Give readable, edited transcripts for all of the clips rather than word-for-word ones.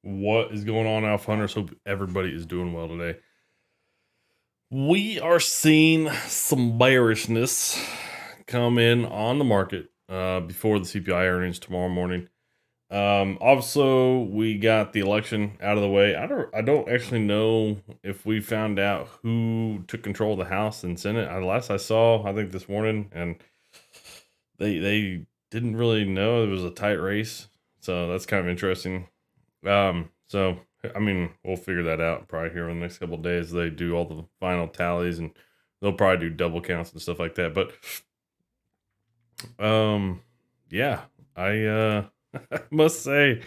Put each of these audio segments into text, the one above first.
What is going on, Alpha Hunters? Hope everybody is doing well today. We are seeing some bearishness come in on the market before the CPI earnings tomorrow morning. Also, we got the election out of the way. I don't actually know if we found out who took control of the House and Senate. Last I saw, I think this morning, and they didn't really know. It was a tight race, so that's kind of interesting. So I mean, we'll figure that out probably here in the next couple of days. They do all the final tallies, and they'll probably do double counts and stuff like that. But yeah, I must say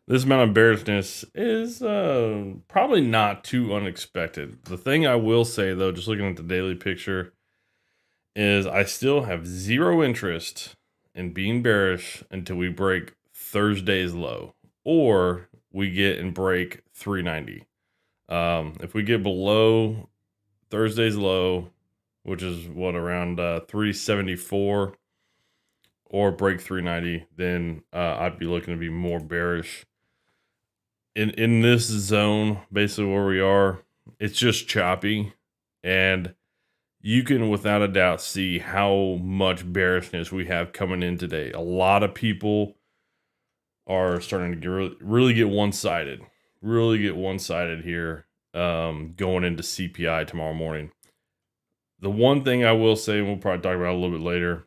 this amount of bearishness is probably not too unexpected. The thing I will say though, just looking at the daily picture, is I still have zero interest in being bearish until we break Thursday's low or we get and break 390. If we get below Thursday's low, which is what around 374, or break 390, then I'd be looking to be more bearish. In this zone, basically where we are, it's just choppy, and you can without a doubt see how much bearishness we have coming in today. A lot of people are starting to really get one-sided. Really get one-sided here going into CPI tomorrow morning. The one thing I will say, and we'll probably talk about it a little bit later,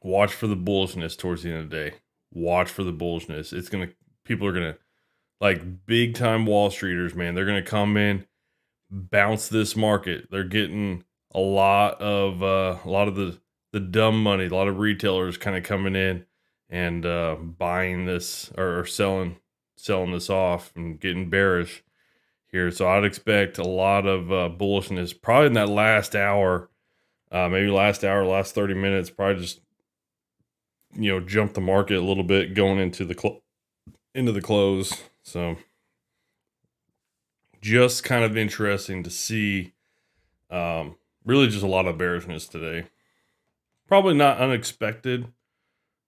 watch for the bullishness towards the end of the day. Watch for the bullishness. People are gonna, like big time Wall Streeters, man, they're gonna come in, bounce this market. They're getting a lot of the dumb money, a lot of retailers kind of coming in and buying this or selling this off and getting bearish here. So I'd expect a lot of bullishness probably in that last hour, maybe last 30 minutes, probably just jump the market a little bit going into the close. So just kind of interesting to see. Really just a lot of bearishness today. Probably not unexpected,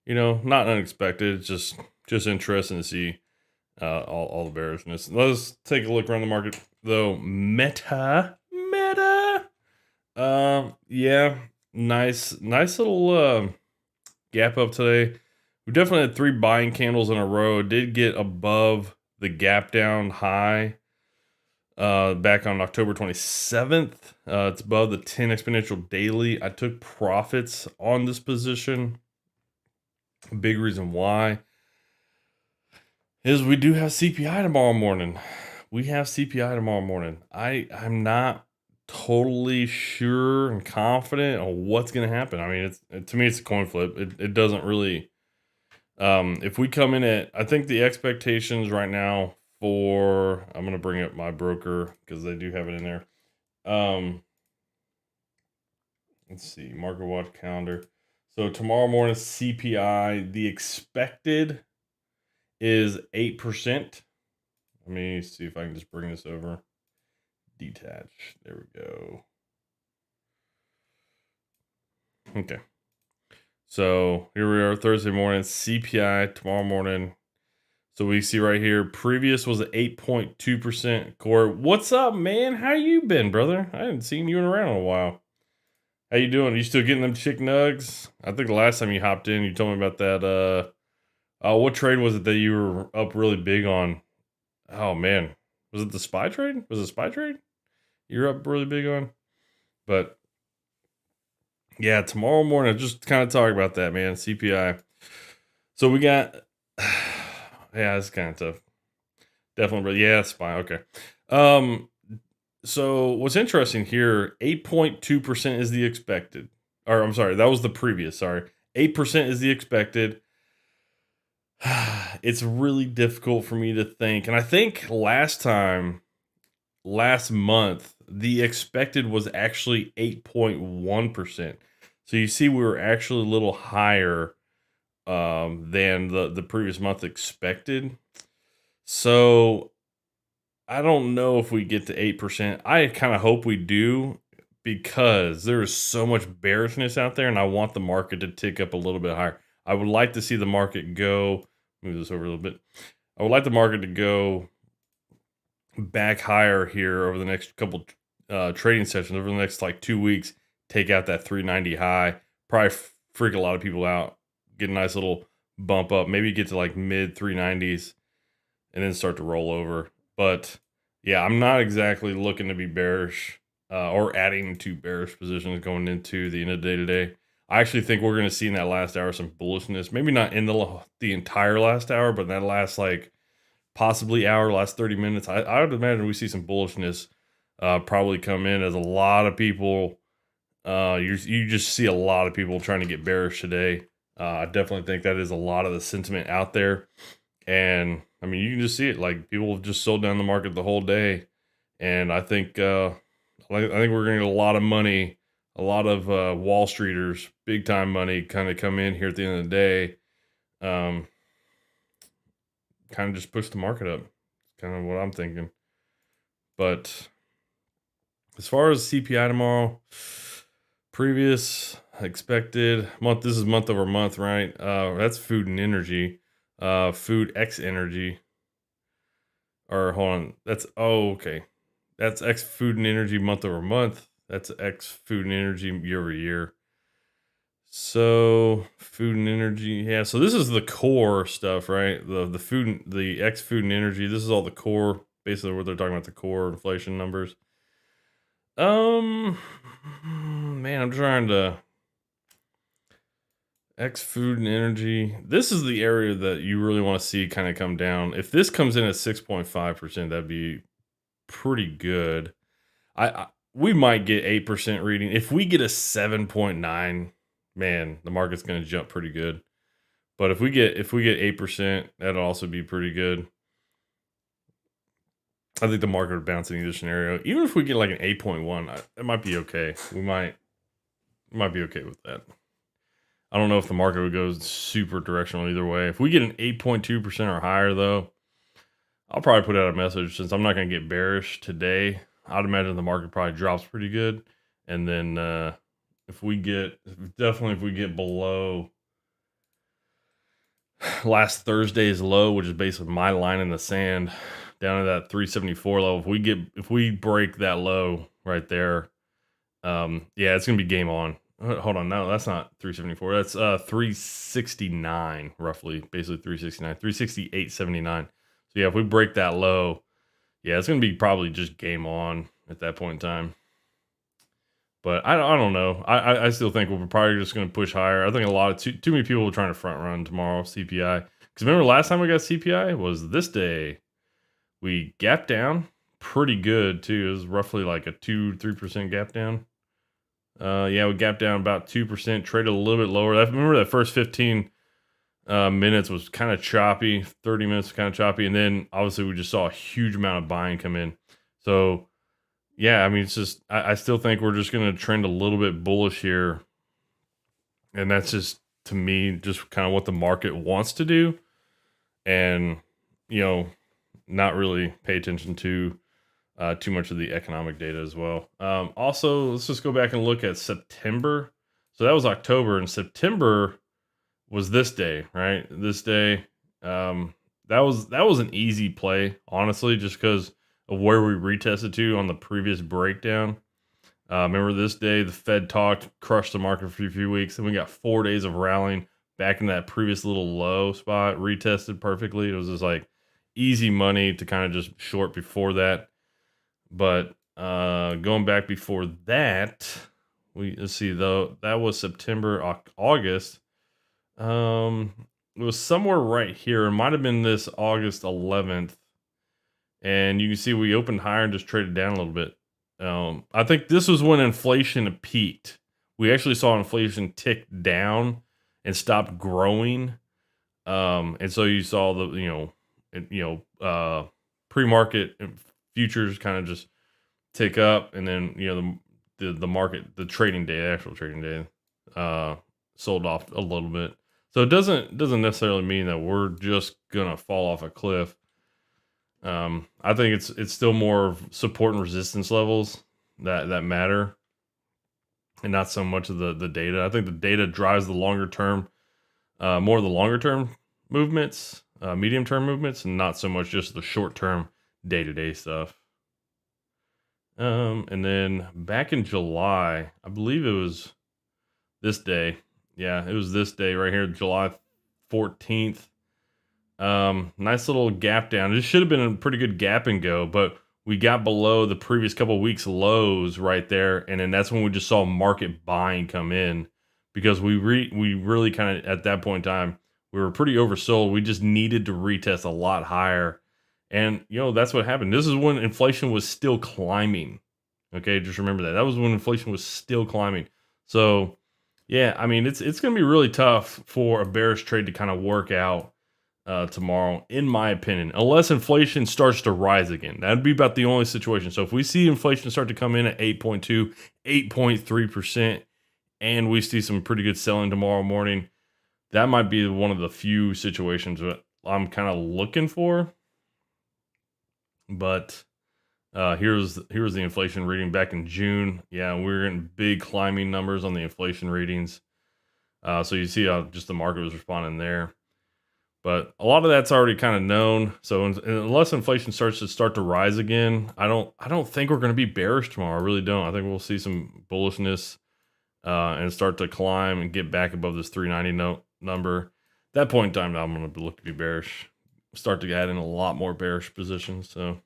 not unexpected. It's just interesting to see all the bearishness. Let's take a look around the market though. Meta. Yeah, nice little gap up today. We definitely had 3 buying candles in a row. Did get above the gap down high back on October 27th. It's above the 10 exponential daily. I took profits on this position. A big reason why is we do have CPI tomorrow morning. I'm not totally sure and confident on what's going to happen. I mean, to me, it's a coin flip. It doesn't really. If we come in at, I think the expectations right now I'm going to bring up my broker because they do have it in there. Let's see, market watch calendar. So tomorrow morning CPI, the expected is 8%. Let me see if I can just bring this over. Detach. There we go. Okay. So here we are, Thursday morning, CPI tomorrow morning. So we see right here, previous was at 8.2%. Corey, what's up, man? How you been, brother? I haven't seen you around in a while. How you doing? Are you still getting them chick nugs? I think the last time you hopped in, you told me about that. What trade was it that you were up really big on? Oh man, was it the SPY trade? Was it SPY trade? You're up really big on, but yeah, tomorrow morning, just kind of talk about that, man. CPI. So we got, yeah, it's kind of tough. Definitely, but yeah, it's fine. Okay. So what's interesting here, 8.2% is the expected. Or I'm sorry, that was the previous. Sorry. 8% is the expected. It's really difficult for me to think. And I think last month, the expected was actually 8.1%. So you see, we were actually a little higher than the previous month expected. So I don't know if we get to 8%. I kind of hope we do because there is so much bearishness out there, and I want the market to tick up a little bit higher. I would like to see the market go, move this over a little bit. I would like the market to go back higher here over the next couple trading sessions, over the next like 2 weeks. Take out that 390 high, probably freak a lot of people out. Get a nice little bump up, maybe get to like mid 390s, and then start to roll over. But yeah, I'm not exactly looking to be bearish or adding to bearish positions going into the end of the day today. I actually think we're going to see in that last hour some bullishness. Maybe not in the entire last hour, but in that last like possibly hour, last 30 minutes. I would imagine we see some bullishness probably come in as a lot of people. You just see a lot of people trying to get bearish today. I definitely think that is a lot of the sentiment out there. And I mean, you can just see it. Like people have just sold down the market the whole day, and I think we're going to get a lot of money, a lot of Wall Streeters, big time money, kind of come in here at the end of the day, kind of just push the market up. Kind of what I'm thinking. But as far as CPI tomorrow, previous expected month. This is month over month, right? That's food and energy. Food X energy. Or hold on, okay. That's X food and energy month over month. That's X food and energy year over year. So food and energy, yeah. So this is the core stuff, right? The food, the X food and energy. This is all the core, basically what they're talking about, the core inflation numbers. Man, I'm trying to X food and energy. This is the area that you really want to see kind of come down. If this comes in at 6.5%, that'd be pretty good. We might get 8% reading. If we get a 7.9, man, the market's going to jump pretty good. But if we get 8%, that'll also be pretty good. I think the market would bounce in either scenario. Even if we get like an 8.1, it might be okay. We might be okay with that. I don't know if the market would go super directional either way. If we get an 8.2% or higher, though, I'll probably put out a message since I'm not going to get bearish today. I'd imagine the market probably drops pretty good. And then if we get below last Thursday's low, which is basically my line in the sand, down to that 374 level, if we break that low right there, yeah, it's gonna be game on. Hold on, no, that's not 374. That's 369 roughly, basically 369, 368.79. So yeah, if we break that low, yeah, it's gonna be probably just game on at that point in time. But I don't know. I still think we're probably just going to push higher. I think a lot of too many people are trying to front run tomorrow CPI. Because remember last time we got CPI was this day. We gapped down pretty good too. It was roughly like a 2-3% gap down. Yeah, we gapped down about 2%. Traded a little bit lower. Remember that first 15 minutes was kind of choppy. 30 minutes was kind of choppy, and then obviously we just saw a huge amount of buying come in. So. Yeah, I mean, it's just, I still think we're just going to trend a little bit bullish here. And that's just, to me, just kind of what the market wants to do. And, not really pay attention to too much of the economic data as well. Also, let's just go back and look at September. So that was October, and September was this day, right? This day. That was an easy play, honestly, just because of where we retested to on the previous breakdown. Remember this day, the Fed talked, crushed the market for a few weeks, and we got 4 days of rallying back in that previous little low spot, retested perfectly. It was just like easy money to kind of just short before that. But going back before that, let's see though, that was September, August. It was somewhere right here. It might have been this August 11th. And you can see we opened higher and just traded down a little bit. I think this was when inflation peaked. We actually saw inflation tick down and stop growing. And so you saw the pre-market futures kind of just tick up, and then the market, the trading day, actual trading day, sold off a little bit. So it doesn't necessarily mean that we're just gonna fall off a cliff. I think it's still more of support and resistance levels that matter, and not so much of the data. I think the data drives the longer term, more of the longer term movements. medium term movements and not so much just the short term day to day stuff. And then back in July, I believe it was this day. Yeah, it was this day right here, July 14th. Nice little gap down. It should have been a pretty good gap and go, but we got below the previous couple of weeks lows right there, and then that's when we just saw market buying come in because we really kind of at that point in time we were pretty oversold. We just needed to retest a lot higher, and that's what happened. This is when inflation was still climbing. Okay, just remember that. That was when inflation was still climbing. So, yeah, I mean it's going to be really tough for a bearish trade to kind of work out tomorrow, in my opinion, unless inflation starts to rise again. That'd be about the only situation. So if we see inflation start to come in at 8.2, 8.3%, and we see some pretty good selling tomorrow morning, that might be one of the few situations that I'm kind of looking for. But here's the inflation reading back in June. Yeah, we're getting big climbing numbers on the inflation readings. So you see how just the market was responding there. But a lot of that's already kind of known. So unless inflation starts to rise again, I don't think we're going to be bearish tomorrow. I really don't. I think we'll see some bullishness and start to climb and get back above this 390 number. At that point in time, I'm going to look to be bearish. Start to add in a lot more bearish positions. So,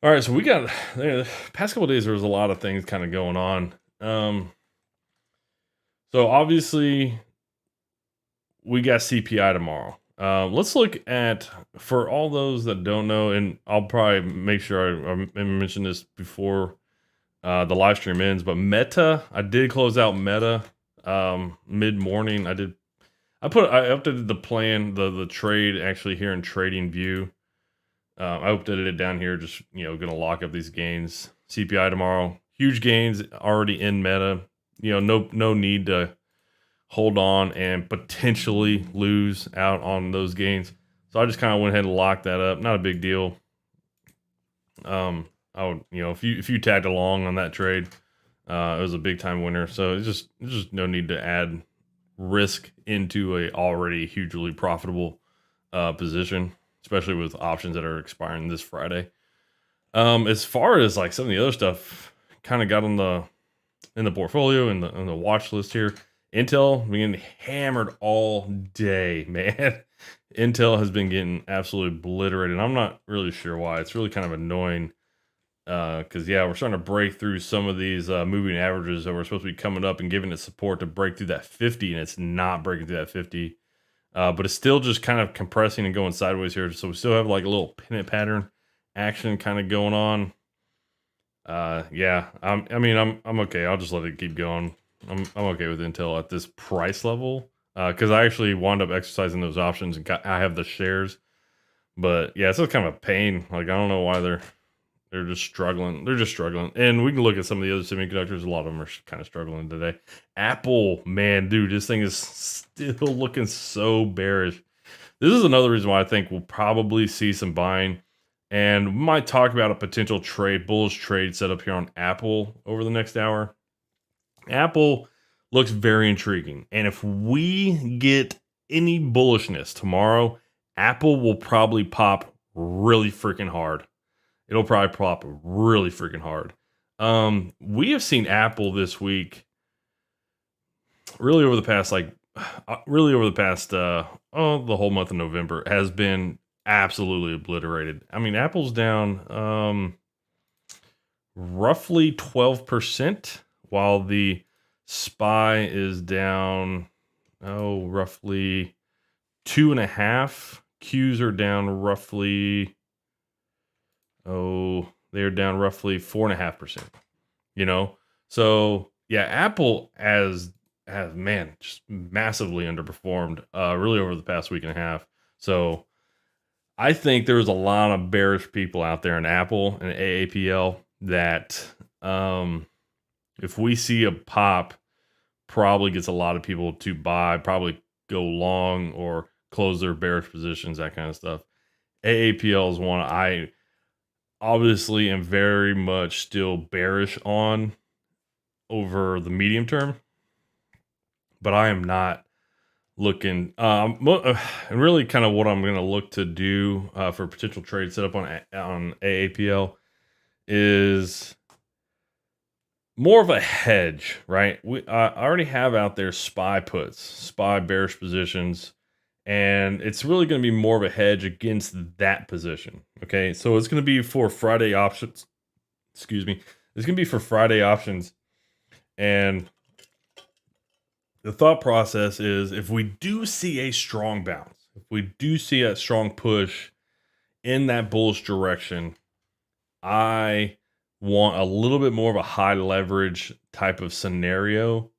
all right. So we got the past couple of days. There was a lot of things kind of going on. So obviously, we got CPI tomorrow. Let's look at, for all those that don't know, and I'll probably make sure I mention this before the live stream ends, but Meta, I did close out Meta mid-morning. I updated the plan, the trade actually here in Trading View. I updated it down here, just, going to lock up these gains. CPI tomorrow, huge gains already in Meta. No need to hold on and potentially lose out on those gains. So I just kind of went ahead and locked that up. Not a big deal. I would, if you tagged along on that trade, it was a big time winner. So it's just no need to add risk into a already hugely profitable position, especially with options that are expiring this Friday. As far as like some of the other stuff, kind of got in the portfolio and the watch list here. Intel being hammered all day, man. Intel has been getting absolutely obliterated. I'm not really sure why. It's really kind of annoying because, we're starting to break through some of these moving averages that we're supposed to be coming up and giving it support to break through that 50, and it's not breaking through that 50. But it's still just kind of compressing and going sideways here. So we still have like a little pennant pattern action kind of going on. I'm okay. I'll just let it keep going. I'm okay with Intel at this price level because I actually wound up exercising those options and I have the shares. But yeah, it's just kind of a pain. Like I don't know why they're just struggling. They're just struggling. And we can look at some of the other semiconductors. A lot of them are kind of struggling today. Apple, man, dude, this thing is still looking so bearish. This is another reason why I think we'll probably see some buying. And we might talk about a potential bullish trade set up here on Apple over the next hour. Apple looks very intriguing. And if we get any bullishness tomorrow, Apple will probably pop really freaking hard. It'll probably pop really freaking hard. We have seen Apple this week really over the past the whole month of November has been absolutely obliterated. I mean, Apple's down roughly 12%, while the SPY is down roughly 2.5. Qs are down roughly they're down roughly 4.5%. So yeah, Apple has just massively underperformed really over the past week and a half. So I think there's a lot of bearish people out there in Apple and AAPL that if we see a pop, probably gets a lot of people to buy, probably go long or close their bearish positions, that kind of stuff. AAPL is one I obviously am very much still bearish on over the medium term, but I am not looking, and really kind of what I'm going to look to do for potential trade setup on AAPL is more of a hedge, right? I already have out there SPY puts, SPY bearish positions, and it's really going to be more of a hedge against that position. Okay, so it's going to be for Friday options. Excuse me. It's going to be for Friday options, and the thought process is if we do see a strong bounce, if we do see a strong push in that bullish direction, I want a little bit more of a high leverage type of scenario.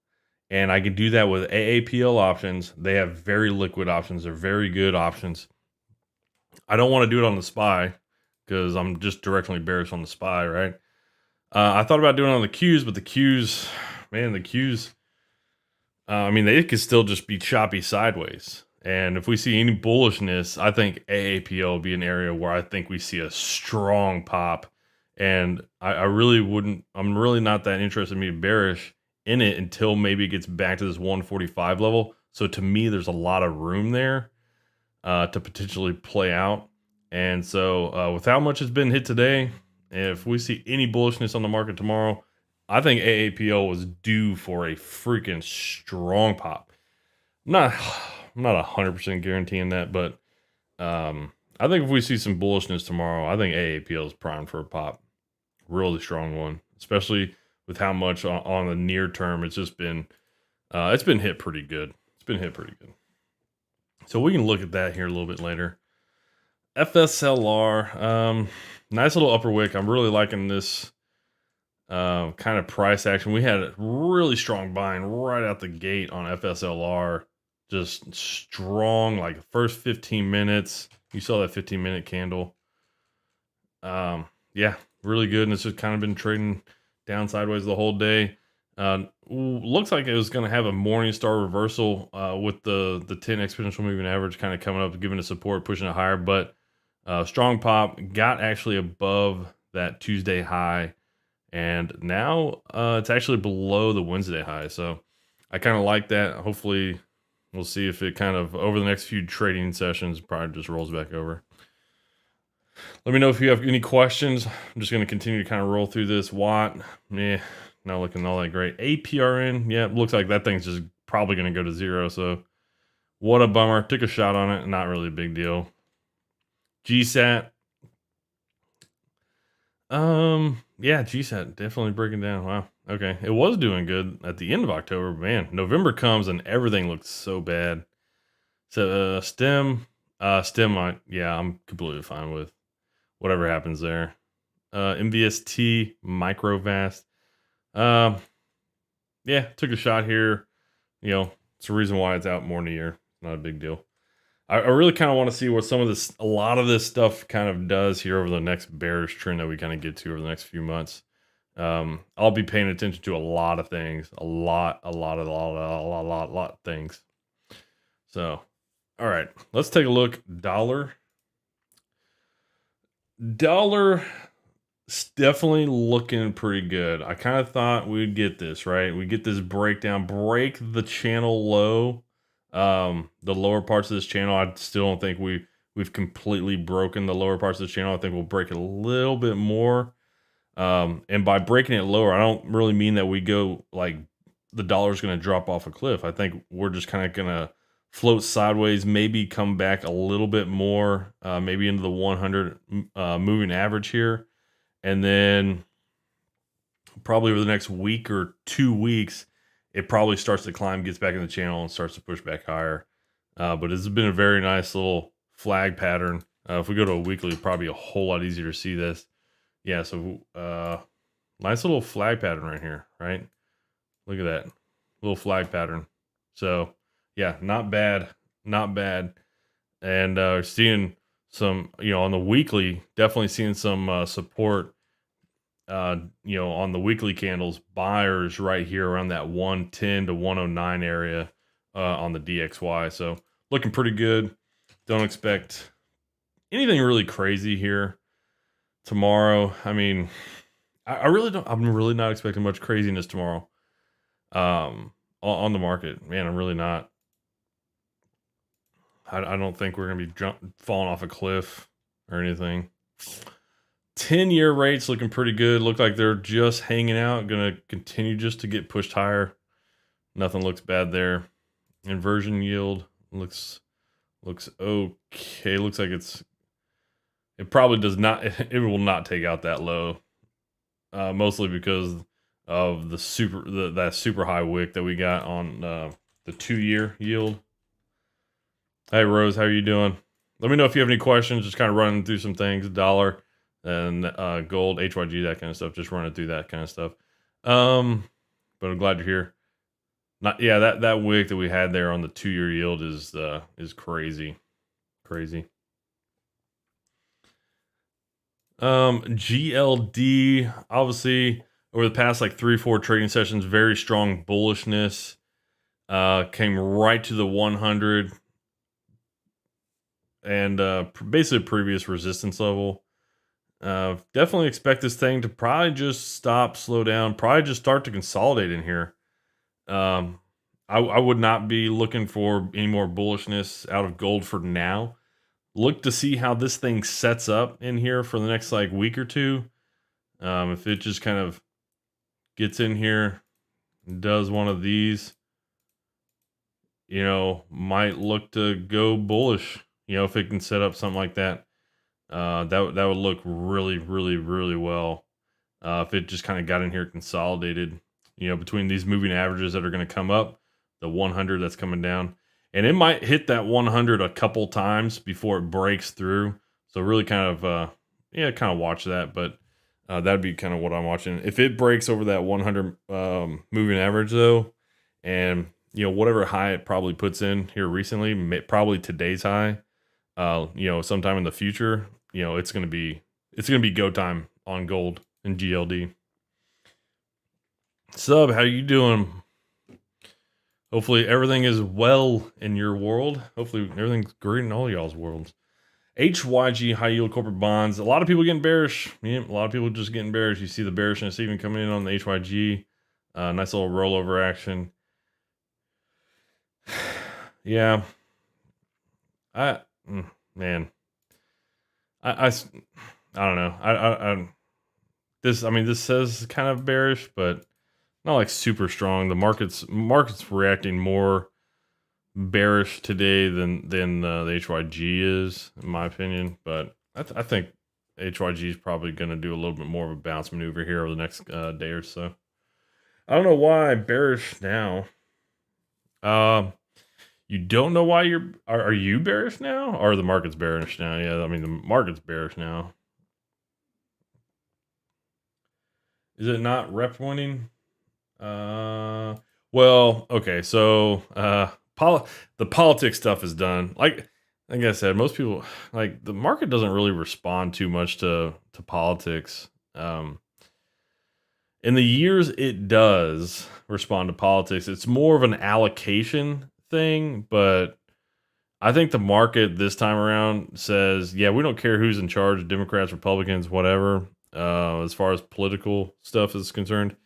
And I can do that with AAPL options. They have very liquid options. They're very good options. I don't want to do it on the SPY because I'm just directionally bearish on the SPY, right? I thought about doing it on the Qs, but the Qs, man, the Qs, I mean, they could still just be choppy sideways. And if we see any bullishness, I think AAPL will be an area where I think we see a strong pop. And I really wouldn't, I'm really not that interested in being bearish in it until maybe it gets back to this 145 level. So to me, there's a lot of room there to potentially play out. And so with how much has been hit today, if we see any bullishness on the market tomorrow, I think AAPL was due for a freaking strong pop. I'm not I'm not 100% guaranteeing that, but I think if we see some bullishness tomorrow, I think AAPL is primed for a pop. Really strong one, especially with how much on the near term it's just been hit pretty good. It's been hit pretty good. So we can look at that here a little bit later. FSLR, nice little upper wick. I'm really liking this kind of price action. We had a really strong buying right out the gate on FSLR. Just strong, like the first 15 minutes. You saw that 15-minute candle. Yeah, really good. And it's just kind of been trading down sideways the whole day. Looks like it was going to have a Morningstar reversal with the 10 exponential moving average kind of coming up, giving it support, pushing it higher. But strong pop, got actually above that Tuesday high. And now it's actually below the Wednesday high. So I kind of like that. Hopefully we'll see if it kind of over the next few trading sessions probably just rolls back over. Let me know if you have any questions. I'm just going to continue to kind of roll through this. Watt, not looking all that great. APRN, yeah, looks like that thing's just probably going to go to zero. So what a bummer. Took a shot on it. Not really a big deal. GSAT. Yeah, GSAT definitely breaking down. Wow. Okay. It was doing good at the end of October. Man, November comes and everything looks so bad. So STEM, yeah, I'm completely fine with whatever happens there. MVST, Microvast. Yeah, took a shot here. You know, it's the reason why it's out more than a year. Not a big deal. I really kind of want to see what a lot of this stuff kind of does here over the next bearish trend that we kind of get to over the next few months. I'll be paying attention to a lot of things, a lot of things. So, all right, let's take a look. Dollar definitely looking pretty good. I kind of thought we'd get this, right? We get this breakdown, break the channel low. The lower parts of this channel, I still don't think we've completely broken the lower parts of the channel. I think we'll break it a little bit more. And by breaking it lower, I don't really mean that we go like the dollar's going to drop off a cliff. I think we're just kind of going to float sideways, maybe come back a little bit more, maybe into the 100 moving average here. And then probably over the next week or 2 weeks, it probably starts to climb, gets back in the channel, and starts to push back higher. But it's been a very nice little flag pattern. If we go to a weekly, it'd probably be a whole lot easier to see this. Yeah, so nice little flag pattern right here, right? Look at that little flag pattern. So yeah, not bad, not bad. And seeing some, on the weekly, definitely seeing some support. On the weekly candles, buyers right here around that 110 to 109 area on the DXY. So looking pretty good. Don't expect anything really crazy here tomorrow. I mean, I really don't. I'm really not expecting much craziness tomorrow. On the market, man, I'm really not. I don't think we're going to be falling off a cliff or anything. 10-year rates looking pretty good. Look like they're just hanging out. Going to continue just to get pushed higher. Nothing looks bad there. Inversion yield looks okay. Looks like it probably does not. It will not take out that low. Mostly because of that super high wick that we got on the 2-year yield. Hey Rose, how are you doing? Let me know if you have any questions. Just kind of running through some things, dollar and gold, HYG, that kind of stuff. Just running through that kind of stuff. But I'm glad you're here. Not yeah, that wick that we had there on the 2-year yield is crazy, crazy. GLD obviously over the past like 3-4 trading sessions, very strong bullishness. Came right to the 100 and basically previous resistance level. Definitely expect this thing to probably just stop, slow down, probably just start to consolidate in here. I would not be looking for any more bullishness out of gold for now. Look to see how this thing sets up in here for the next like week or two. If it just kind of gets in here and does one of these, might look to go bullish. If it can set up something like that, that would look really, really, really well. If it just kind of got in here consolidated, between these moving averages that are going to come up, the 100 that's coming down, and it might hit that 100 a couple times before it breaks through. So really kind of watch that. But that'd be kind of what I'm watching. If it breaks over that 100 moving average though, and whatever high it probably puts in here recently, probably today's high, sometime in the future, it's gonna be go time on gold and GLD. Sub, how you doing? Hopefully everything is well in your world. Hopefully everything's great in all y'all's worlds. HYG, high yield corporate bonds. A lot of people getting bearish. Yeah, a lot of people just getting bearish. You see the bearishness even coming in on the HYG. Nice little rollover action. Yeah. I don't know. This says kind of bearish, but not like super strong. The market's reacting more bearish today than the HYG is, in my opinion. But I think HYG is probably going to do a little bit more of a bounce maneuver here over the next day or so. I don't know why bearish now. You don't know why are you bearish now, or the market's bearish now? Yeah, the market's bearish now. Is it not rep winning? Well, okay, so the politics stuff is done. Like I said, most people, like, the market doesn't really respond too much to politics. In the years it does respond to politics, it's more of an allocation thing, but I think the market this time around says, yeah, we don't care who's in charge, Democrats, Republicans, whatever, as far as political stuff is concerned.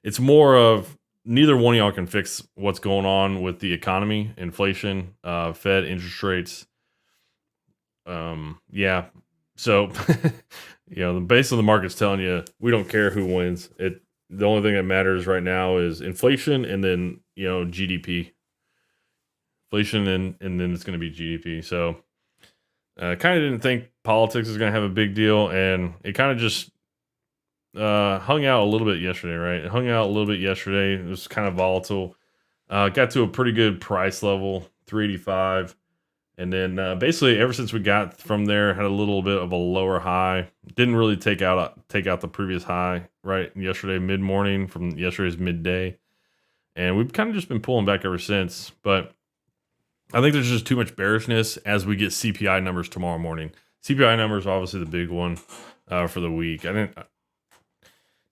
It's more of neither one of y'all can fix what's going on with the economy, inflation, Fed interest rates. Yeah. So, the base of the market's telling you we don't care who wins. The only thing that matters right now is inflation, and then GDP. Inflation, and then it's going to be GDP. So, kind of didn't think politics was going to have a big deal, and it kind of just hung out a little bit yesterday, right? It hung out a little bit yesterday. It was kind of volatile. Got to a pretty good price level, 385. And then basically ever since we got from there, had a little bit of a lower high. Didn't really take out the previous high, right? Yesterday, mid-morning from yesterday's midday. And we've kind of just been pulling back ever since. But I think there's just too much bearishness as we get CPI numbers tomorrow morning. CPI numbers are obviously the big one for the week. I didn't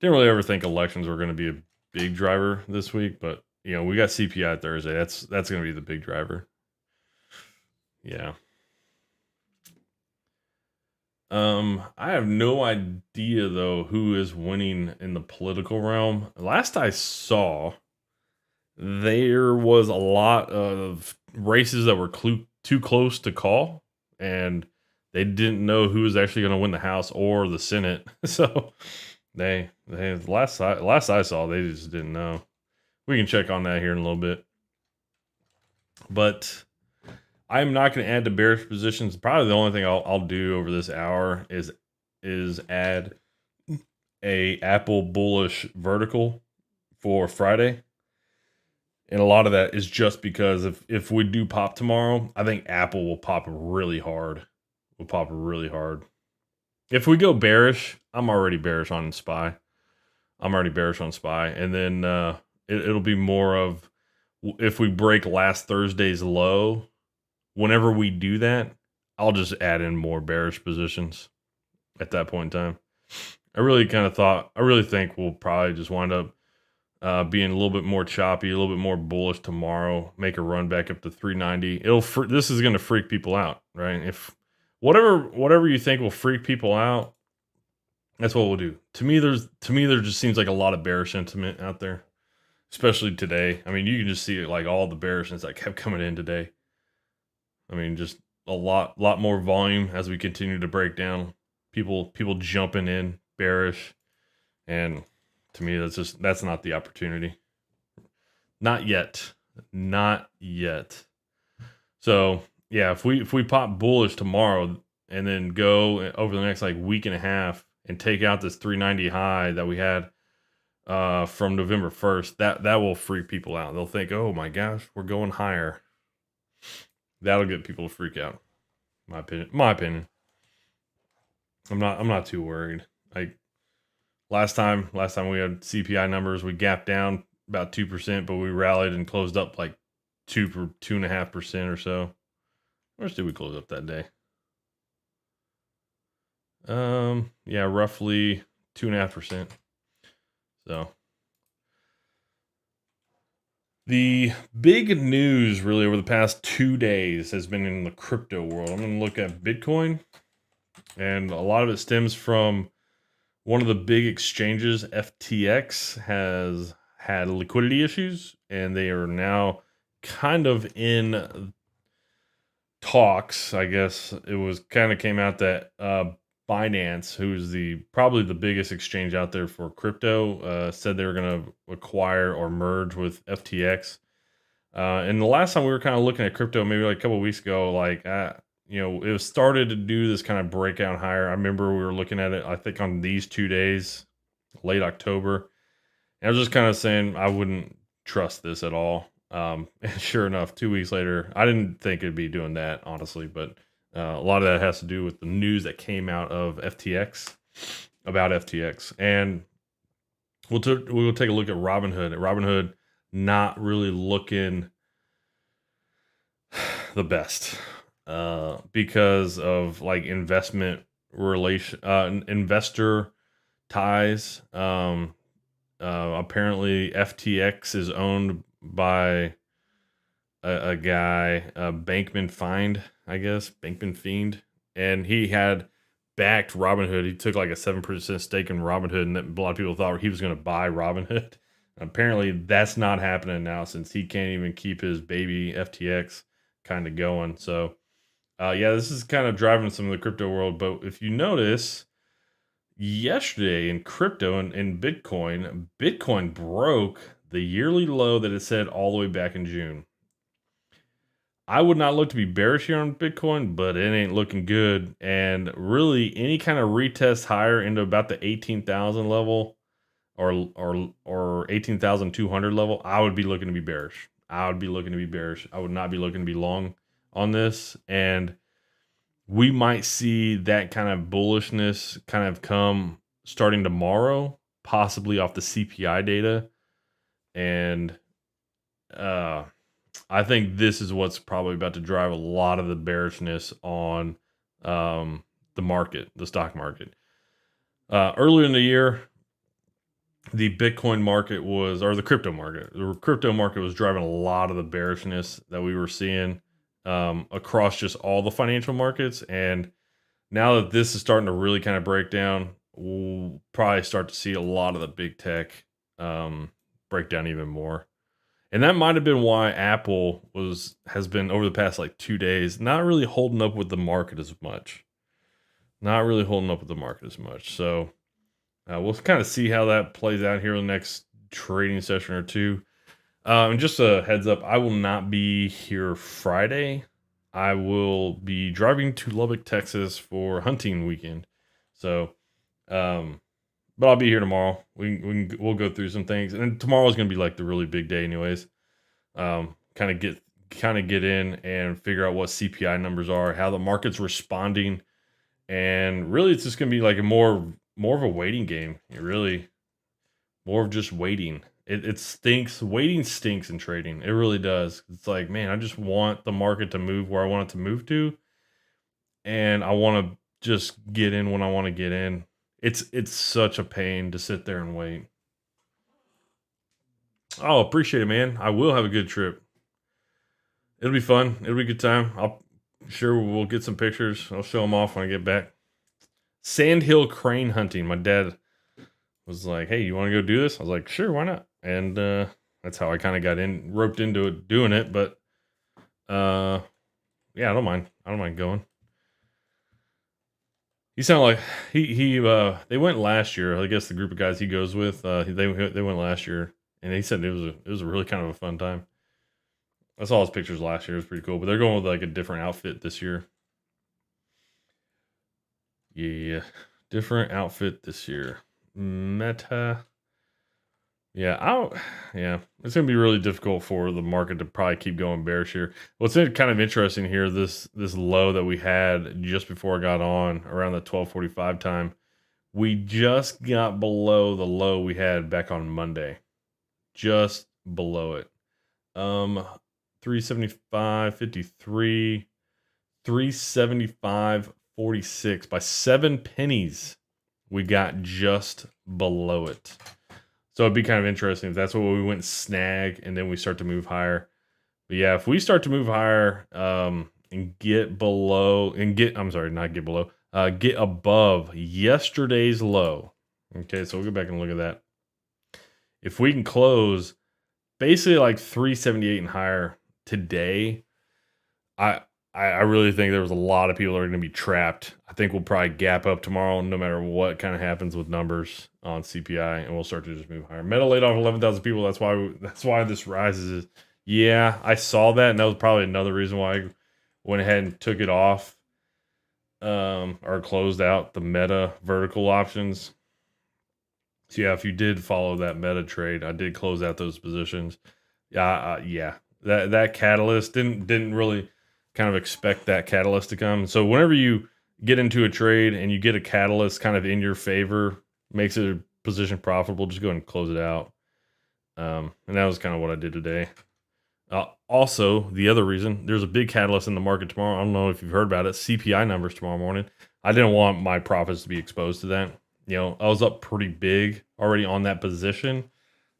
really ever think elections were going to be a big driver this week, but we got CPI Thursday. That's going to be the big driver. Yeah. I have no idea though who is winning in the political realm. Last I saw, there was a lot of races that were too close to call, and they didn't know who was actually going to win the House or the Senate. So they last I saw, they just didn't know. We can check on that here in a little bit. But I'm not going to add to bearish positions. Probably the only thing I'll do over this hour is add a Apple bullish vertical for Friday. And a lot of that is just because if we do pop tomorrow, I think Apple will pop really hard. Will pop really hard. If we go bearish, I'm already bearish on SPY. And then it'll be more of, if we break last Thursday's low, whenever we do that, I'll just add in more bearish positions at that point in time. I really think we'll probably just wind up being a little bit more choppy, a little bit more bullish tomorrow, make a run back up to 390. This is going to freak people out, right? If whatever you think will freak people out, that's what we'll do. To me, there just seems like a lot of bearish sentiment out there, especially today. I mean, you can just see it, like all the bearishness that kept coming in today. I mean, just a lot more volume as we continue to break down. People jumping in bearish, and to me, that's not the opportunity. Not yet. So yeah, if we pop bullish tomorrow and then go over the next like week and a half and take out this 390 high that we had from November 1st, that will freak people out. They'll think, oh my gosh, we're going higher. That'll get people to freak out. My opinion. I'm not too worried. Like last time we had CPI numbers, we gapped down about 2%, but we rallied and closed up like 2.5% or so. How much did we close up that day? Yeah, roughly 2.5%. So the big news really over the past 2 days has been in the crypto world. I'm going to look at Bitcoin, and a lot of it stems from one of the big exchanges, FTX, has had liquidity issues, and they are now kind of in talks. I guess it was kind of came out that Binance, who's probably the biggest exchange out there for crypto, said they were going to acquire or merge with FTX. And the last time we were kind of looking at crypto, maybe like a couple of weeks ago, like it was started to do this kind of breakout higher. I remember we were looking at it, I think on these 2 days, late October. And I was just kind of saying I wouldn't trust this at all. And sure enough, 2 weeks later, I didn't think it'd be doing that, honestly, but a lot of that has to do with the news that came out of FTX, about FTX. And we'll take a look at Robinhood. Robinhood not really looking the best because of like investor ties. Apparently FTX is owned by a guy, Bankman Fiend, and he had backed Robinhood. He took like a 7% stake in Robinhood, and a lot of people thought he was going to buy Robinhood. Apparently that's not happening now, since he can't even keep his baby FTX kind of going. So yeah, this is kind of driving some of the crypto world. But if you notice, yesterday in crypto and in Bitcoin broke the yearly low that it set all the way back in June. I would not look to be bearish here on Bitcoin, but it ain't looking good. And really, any kind of retest higher into about the 18,000 level or 18,200 level, I would be looking to be bearish. I would not be looking to be long on this. And we might see that kind of bullishness kind of come starting tomorrow, possibly off the CPI data. And I think this is what's probably about to drive a lot of the bearishness on the stock market. Earlier in the year, the Bitcoin market the crypto market was driving a lot of the bearishness that we were seeing across just all the financial markets. And now that this is starting to really kind of break down, we'll probably start to see a lot of the big tech break down even more. And that might have been why Apple has been over the past like 2 days not really holding up with the market as much. Not really holding up with the market as much. So we'll kind of see how that plays out here in the next trading session or two. And just a heads up, I will not be here Friday. I will be driving to Lubbock, Texas for hunting weekend. So, but I'll be here tomorrow. We'll go through some things, and tomorrow's gonna be like the really big day, anyways. Kind of get in and figure out what CPI numbers are, how the market's responding, and really, it's just gonna be like a more of a waiting game. It really more of just waiting. It stinks. Waiting stinks in trading. It really does. It's like, man, I just want the market to move where I want it to move to, and I want to just get in when I want to get in. It's such a pain to sit there and wait. Oh, appreciate it, man. I will have a good trip. It'll be fun. It'll be a good time. I'll sure we'll get some pictures. I'll show them off when I get back. Sandhill crane hunting. My dad was like, "Hey, you want to go do this?" I was like, "Sure, why not?" And that's how I kind of got roped into it, doing it. But yeah, I don't mind. I don't mind going. He sounded like they went last year. I guess the group of guys he goes with, they went last year, and he said it was a really kind of a fun time. I saw his pictures last year. It was pretty cool. But they're going with like a different outfit this year. Yeah, different outfit this year. Meta. Yeah, it's gonna be really difficult for the market to probably keep going bearish here. What's kind of interesting here, this low that we had just before I got on around the 12:45 time, we just got below the low we had back on Monday, just below it. 375.53, 375.46 by 7 pennies. We got just below it. So it'd be kind of interesting if that's what we went snag and then we start to move higher. But yeah, if we start to move higher and get below and get above yesterday's low. Okay, so we'll go back and look at that. If we can close basically like 378 and higher today, I really think there was a lot of people that are going to be trapped. I think we'll probably gap up tomorrow, no matter what kind of happens with numbers on CPI, and we'll start to just move higher. Meta laid off 11,000 people. That's why this rises. Yeah, I saw that, and that was probably another reason why I went ahead and took it off, or closed out the Meta vertical options. So yeah, if you did follow that Meta trade, I did close out those positions. Yeah, that catalyst didn't really kind of expect that catalyst to come. So whenever you get into a trade and you get a catalyst kind of in your favor, makes a position profitable, just go ahead and close it out. And that was kind of what I did today. Also, the other reason, there's a big catalyst in the market tomorrow. I don't know if you've heard about it. CPI numbers tomorrow morning. I didn't want my profits to be exposed to that. You know, I was up pretty big already on that position.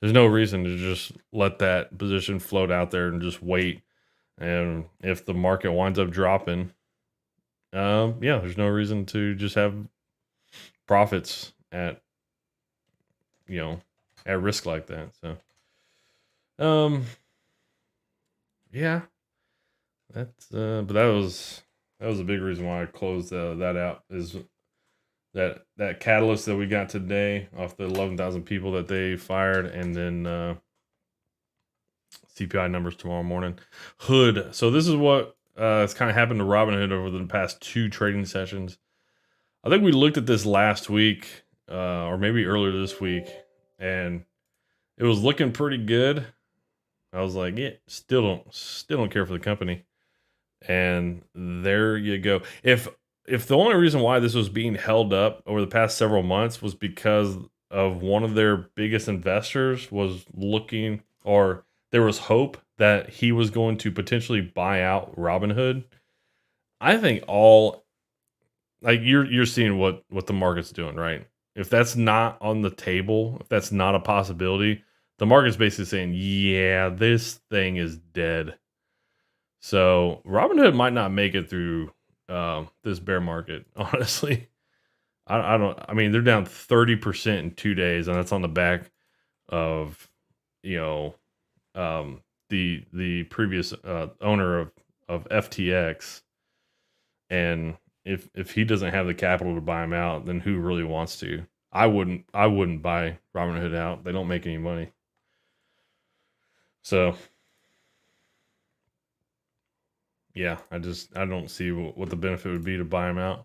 There's no reason to just let that position float out there and just wait. And if the market winds up dropping, yeah, there's no reason to just have profits at risk like that. So, yeah, that's but that was a big reason why I closed that out, is that catalyst that we got today off the 11,000 people that they fired, and then CPI numbers tomorrow morning. Hood. So this is what has kind of happened to Robinhood over the past 2 trading sessions. I think we looked at this last week, or maybe earlier this week, and it was looking pretty good. I was like, yeah, still don't care for the company. And there you go. If the only reason why this was being held up over the past several months was because of one of their biggest investors was looking, or there was hope that he was going to potentially buy out Robinhood, I think you're seeing what the market's doing, right? If that's not on the table, if that's not a possibility, the market's basically saying, yeah, this thing is dead. So Robinhood might not make it through this bear market, honestly. I mean, they're down 30% in 2 days, and that's on the back of, the previous owner of FTX, and if he doesn't have the capital to buy him out, then who really wants to? I wouldn't buy Robinhood out. They don't make any money. So yeah, I don't see what the benefit would be to buy him out.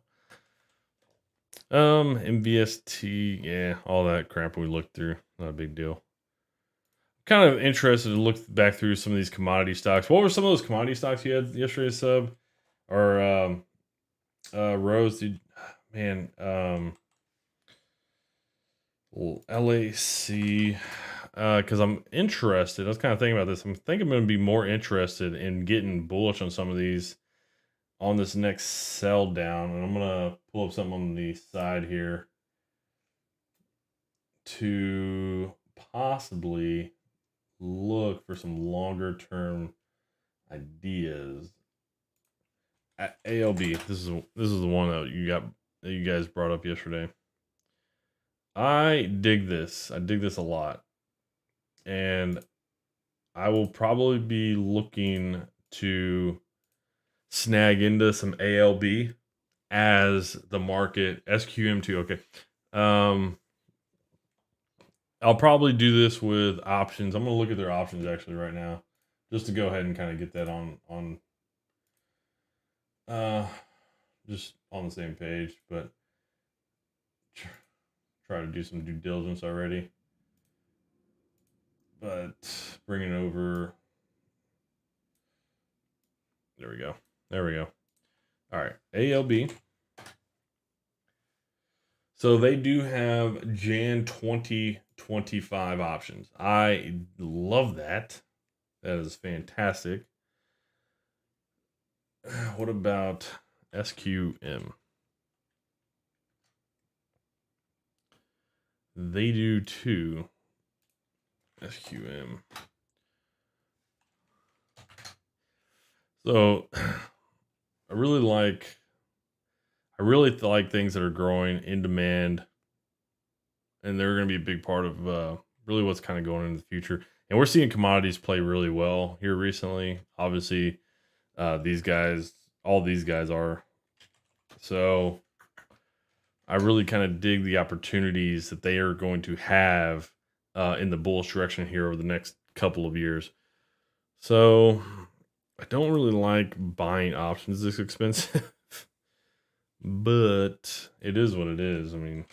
MVST, yeah, all that crap we looked through, not a big deal. Kind of interested to look back through some of these commodity stocks. What were some of those commodity stocks you had yesterday, Sub? Or Rose? Man, LAC. Because I'm interested. I was kind of thinking about this. I'm thinking I'm going to be more interested in getting bullish on some of these on this next sell down. And I'm going to pull up something on the side here to possibly look for some longer term ideas. ALB. This is the one that you guys brought up yesterday. I dig this. I dig this a lot. And I will probably be looking to snag into some ALB as the market SQM2. Okay. I'll probably do this with options. I'm going to look at their options actually right now, just to go ahead and kind of get that on just on the same page, but try to do some due diligence already. But bringing over, there we go. All right, ALB. So they do have Jan 2025 options. I love that. That is fantastic. What about SQM? They do too. SQM. So I really like things that are growing in demand, and they're going to be a big part of really what's kind of going in the future. And we're seeing commodities play really well here recently. Obviously, all these guys are. So I really kind of dig the opportunities that they are going to have in the bullish direction here over the next couple of years. So I don't really like buying options this expensive, but it is what it is. I mean,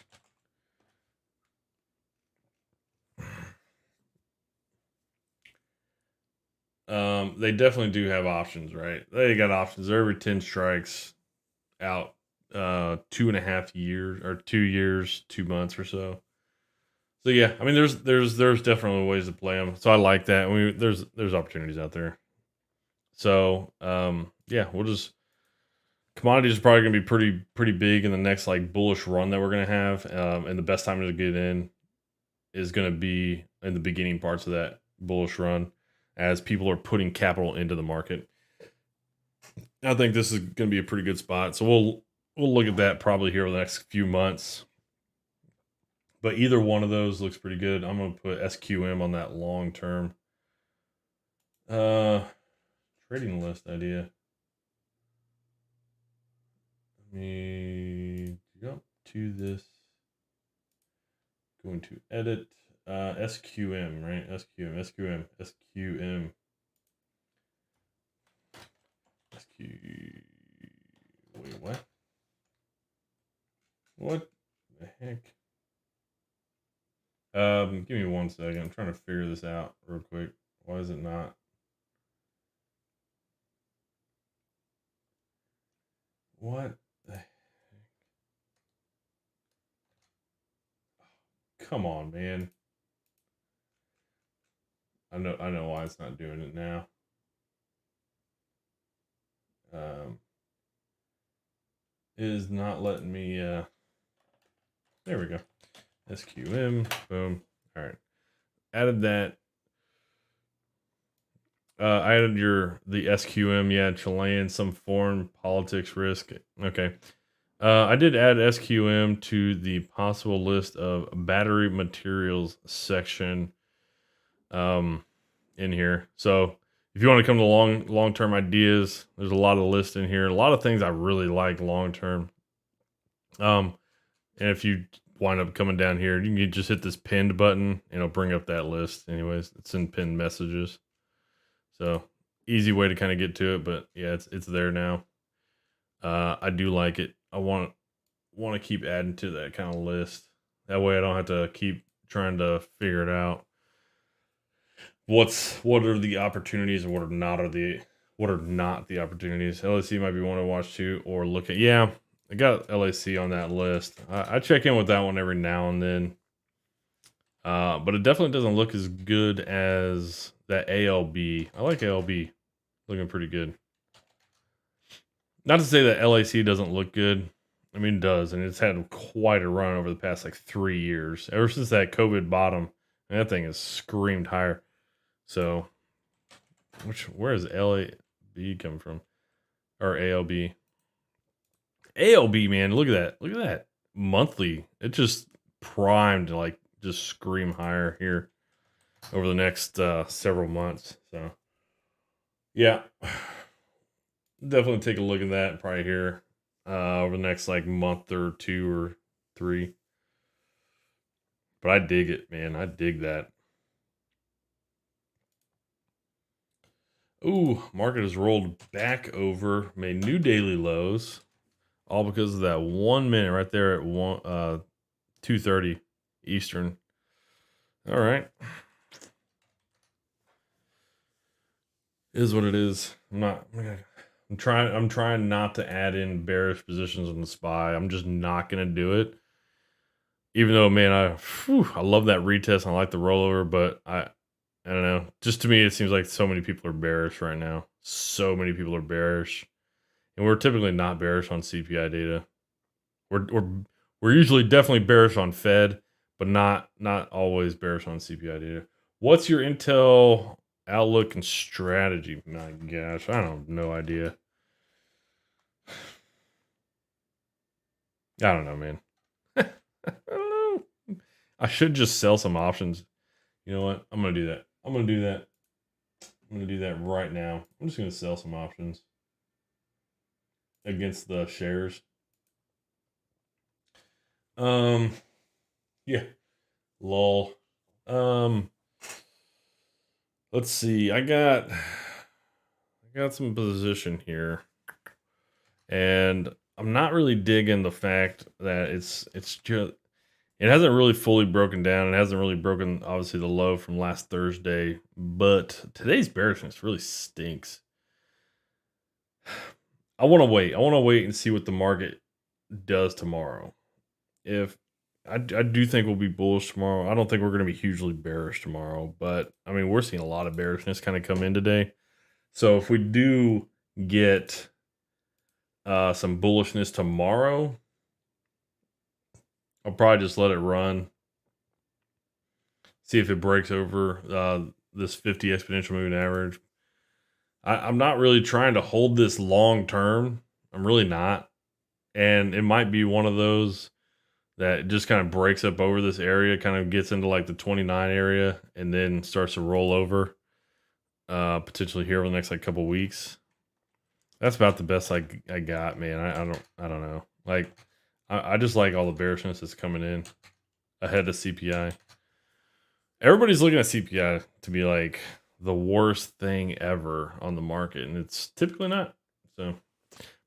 they definitely do have options, right? They got options. They're every 10 strikes out 2.5 years or 2 years, 2 months or so. So yeah, I mean, there's definitely ways to play them. So I like that. There's opportunities out there. So yeah, commodities are probably gonna be pretty big in the next like bullish run that we're gonna have. And the best time to get in is gonna be in the beginning parts of that bullish run, as people are putting capital into the market. I think this is gonna be a pretty good spot. So we'll look at that probably here over the next few months. But either one of those looks pretty good. I'm gonna put SQM on that long term. Trading list idea. Let me jump to this. Going to edit SQM, right? SQM. Wait, what? What the heck? Give me 1 second. I'm trying to figure this out real quick. Why is it not? What the heck? Come on, man. I know why it's not doing it now. It is not letting me there we go. SQM, boom. All right. Added that. I added the SQM, yeah, Chilean, some foreign politics risk. Okay. I did add SQM to the possible list of battery materials section in in here. So if you want to come to long term ideas, there's a lot of lists in here. A lot of things I really like long term. And if you wind up coming down here, you can just hit this pinned button and it'll bring up that list. Anyways, it's in pinned messages. So easy way to kind of get to it, but yeah, it's there now. I do like it. I want to keep adding to that kind of list. That way I don't have to keep trying to figure it out. What are the opportunities and what are not the opportunities. LAC might be one to watch too or look at. Yeah, I got LAC on that list. I check in with that one every now and then. But it definitely doesn't look as good as that ALB. I like ALB. Looking pretty good. Not to say that LAC doesn't look good. I mean, it does, and it's had quite a run over the past like 3 years. Ever since that COVID bottom, that thing has screamed higher. So, where is LAB coming from? Or ALB? ALB, man, look at that. Look at that. Monthly. It just primed to like just scream higher here over the next several months. So, yeah. Definitely take a look at that probably here over the next like month or 2 or 3. But I dig it, man. I dig that. Ooh, market has rolled back over, made new daily lows, all because of that 1 minute right there at 2:30 Eastern. All right, is what it is. I'm trying not to add in bearish positions on the SPY. I'm just not gonna do it. Even though, man, I love that retest. I like the rollover, but I don't know. Just to me, it seems like so many people are bearish right now. So many people are bearish, and we're typically not bearish on CPI data. We're usually definitely bearish on Fed, but not always bearish on CPI data. What's your Intel outlook and strategy? My gosh, I don't have no idea. I don't know, man. I don't know. I should just sell some options. You know what? I'm gonna do that. I'm gonna do that right now. I'm just gonna sell some options against the shares. Yeah. Lol. Let's see. I got some position here. And I'm not really digging the fact that it's just it hasn't really fully broken down. It hasn't really broken obviously the low from last Thursday, but today's bearishness really stinks. I want to wait. I want to wait and see what the market does tomorrow. If I do think we'll be bullish tomorrow. I don't think we're going to be hugely bearish tomorrow, but I mean, we're seeing a lot of bearishness kind of come in today. So if we do get some bullishness tomorrow, I'll probably just let it run. See if it breaks over this 50 exponential moving average. I'm not really trying to hold this long term. I'm really not. And it might be one of those that just kind of breaks up over this area, kind of gets into like the 29 area, and then starts to roll over potentially here over the next like couple weeks. That's about the best I got, man. I don't know. Like I just like all the bearishness that's coming in ahead of CPI. Everybody's looking at CPI to be like the worst thing ever on the market, and it's typically not. So,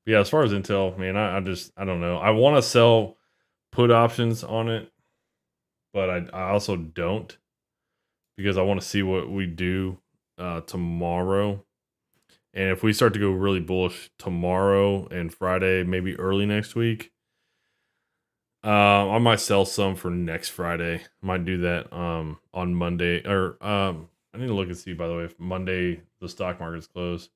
yeah, as far as Intel, man, I don't know. I want to sell put options on it, but I also don't because I want to see what we do tomorrow. And if we start to go really bullish tomorrow and Friday, maybe early next week, I might sell some for next Friday. I might do that on Monday. Or I need to look and see, by the way, if Monday the stock market's closed.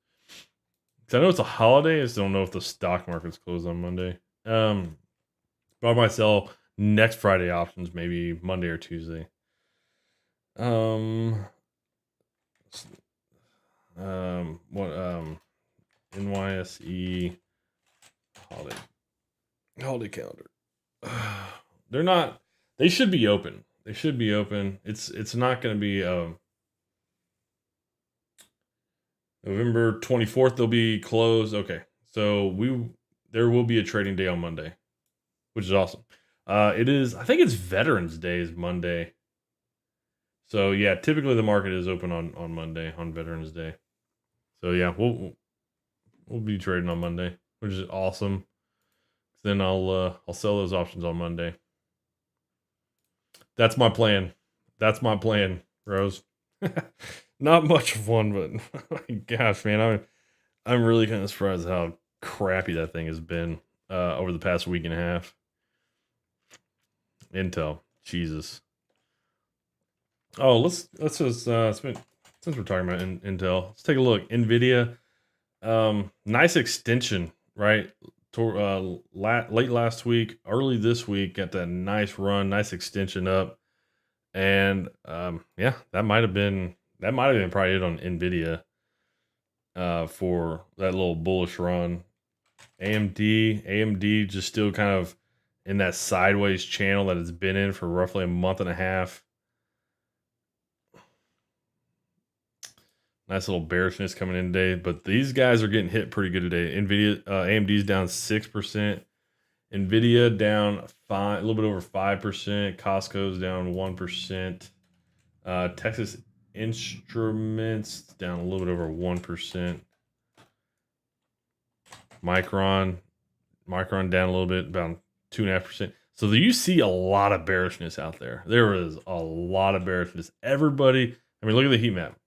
Because I know it's a holiday. I just don't know if the stock market's closed on Monday. But I might sell next Friday options, maybe Monday or Tuesday. NYSE holiday calendar. They're not. They should be open. They should be open. It's not going to be. November 24th, they'll be closed. Okay. So there will be a trading day on Monday, which is awesome. It is, I think it's Veterans Day is Monday. So yeah, typically the market is open on Monday, on Veterans Day. So yeah, we'll be trading on Monday, which is awesome. Then I'll sell those options on Monday. That's my plan. That's my plan, Rose. Not much of one, but gosh, man, I'm really kind of surprised how crappy that thing has been over the past week and a half. Intel, Jesus. Oh, let's just since we're talking about Intel, let's take a look. Nvidia, nice extension, right? Late last week, early this week, got that nice run, nice extension up, and yeah, that might have been probably it on Nvidia for that little bullish run. AMD just still kind of in that sideways channel that it's been in for roughly a month and a half. Nice little bearishness coming in today, but these guys are getting hit pretty good today. Nvidia, AMD's down 6%. Nvidia down a little bit over 5%. Costco's down 1%. Texas Instruments down a little bit over 1%. Micron down a little bit, about 2.5%. So you see a lot of bearishness out there. There is a lot of bearishness. Everybody, I mean, look at the heat map.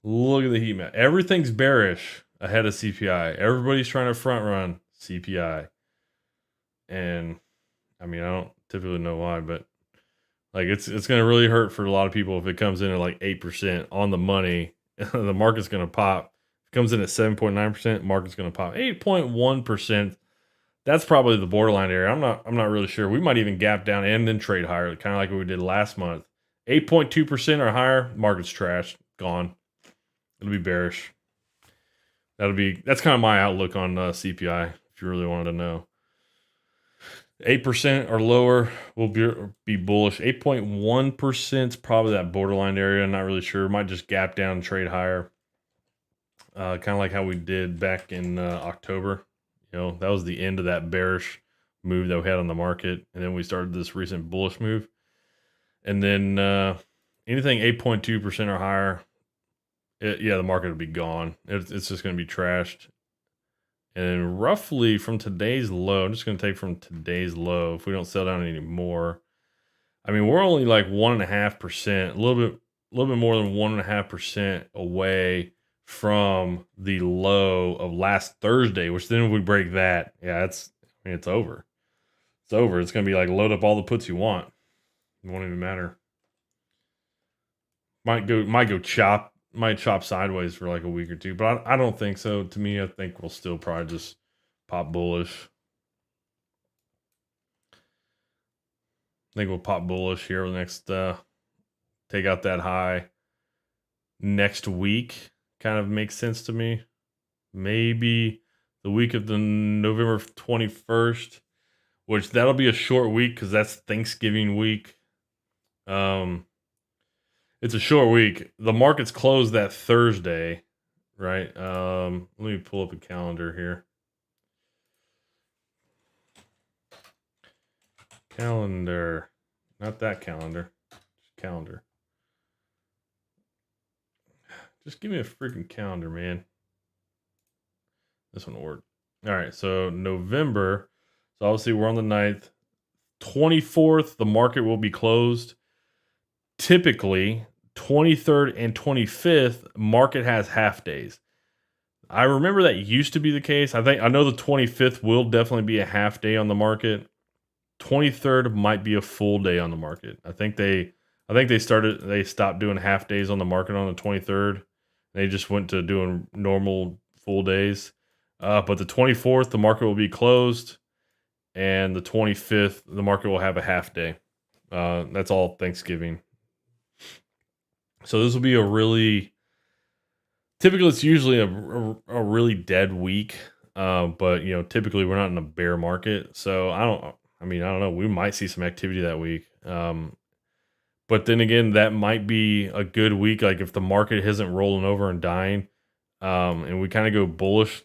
Look at the heat map. Everything's bearish ahead of CPI. Everybody's trying to front run CPI. And I mean, I don't typically know why, but like it's going to really hurt for a lot of people if it comes in at like 8% on the money. The market's going to pop. If it comes in at 7.9%, market's going to pop. 8.1%. That's probably the borderline area. I'm not really sure. We might even gap down and then trade higher, kind of like what we did last month. 8.2% or higher, market's trash, gone. It'll be bearish. That's kind of my outlook on CPI. If you really wanted to know, 8% or lower will be bullish. 8.1% is probably that borderline area. I'm not really sure. Might just gap down and trade higher. Kind of like how we did back in October. You know, that was the end of that bearish move that we had on the market, and then we started this recent bullish move. And then anything 8.2% or higher, the market will be gone. It's just going to be trashed. And roughly from today's low, I'm just going to take from today's low, if we don't sell down anymore, I mean, we're only like 1.5%, a little bit more than 1.5% away from the low of last Thursday, which then if we break that, yeah, it's over. It's over. It's going to be like load up all the puts you want. It won't even matter. Might chop sideways for like a week or two, but I don't think so. To me, I think we'll still probably just pop bullish. I think we'll pop bullish here next, take out that high next week. Kind of makes sense to me. Maybe the week of the November 21st, which that'll be a short week because that's Thanksgiving week. It's a short week. The market's closed that Thursday, right? Let me pull up a calendar here. Calendar. Not that calendar. Just calendar. Just give me a freaking calendar, man. This one will work. All right, so November. So obviously we're on the 9th. 24th, the market will be closed. Typically, 23rd and 25th, market has half days. I remember that used to be the case. I know the 25th will definitely be a half day on the market. 23rd might be a full day on the market. I think they stopped doing half days on the market on the 23rd. They just went to doing normal full days. But the 24th, the market will be closed, and the 25th, the market will have a half day. That's all Thanksgiving. So this will be typically it's usually a really dead week. But you know, typically we're not in a bear market. So I don't know. We might see some activity that week. But then again, that might be a good week. Like if the market isn't rolling over and dying, and we kind of go bullish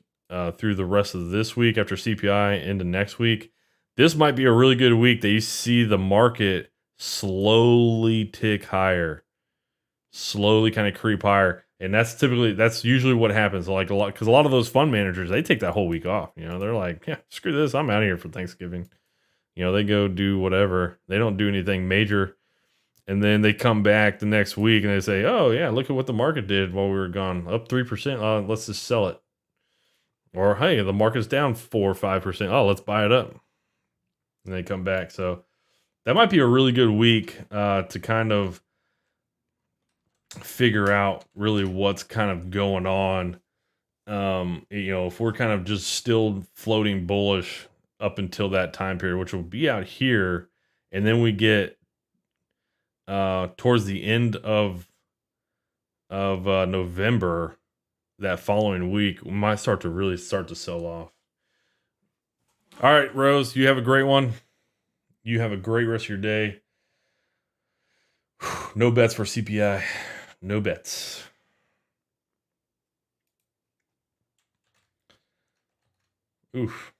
through the rest of this week after CPI into next week, this might be a really good week that you see the market slowly tick higher, slowly kind of creep higher. And that's usually what happens. Like because a lot of those fund managers, they take that whole week off. They're like, yeah, screw this, I'm out of here for Thanksgiving. They go do whatever. They don't do anything major. And then they come back the next week and they say, oh, yeah, look at what the market did while we were gone. Up 3%. Let's just sell it. Or, hey, the market's down 4 or 5%. Oh, let's buy it up. And they come back. So that might be a really good week to kind of figure out really what's kind of going on. If we're kind of just still floating bullish up until that time period, which will be out here, and then we get towards the end of November, that following week, we might start to sell off. All right, Rose, you have a great one. You have a great rest of your day. No bets for CPI. No bets. Oof.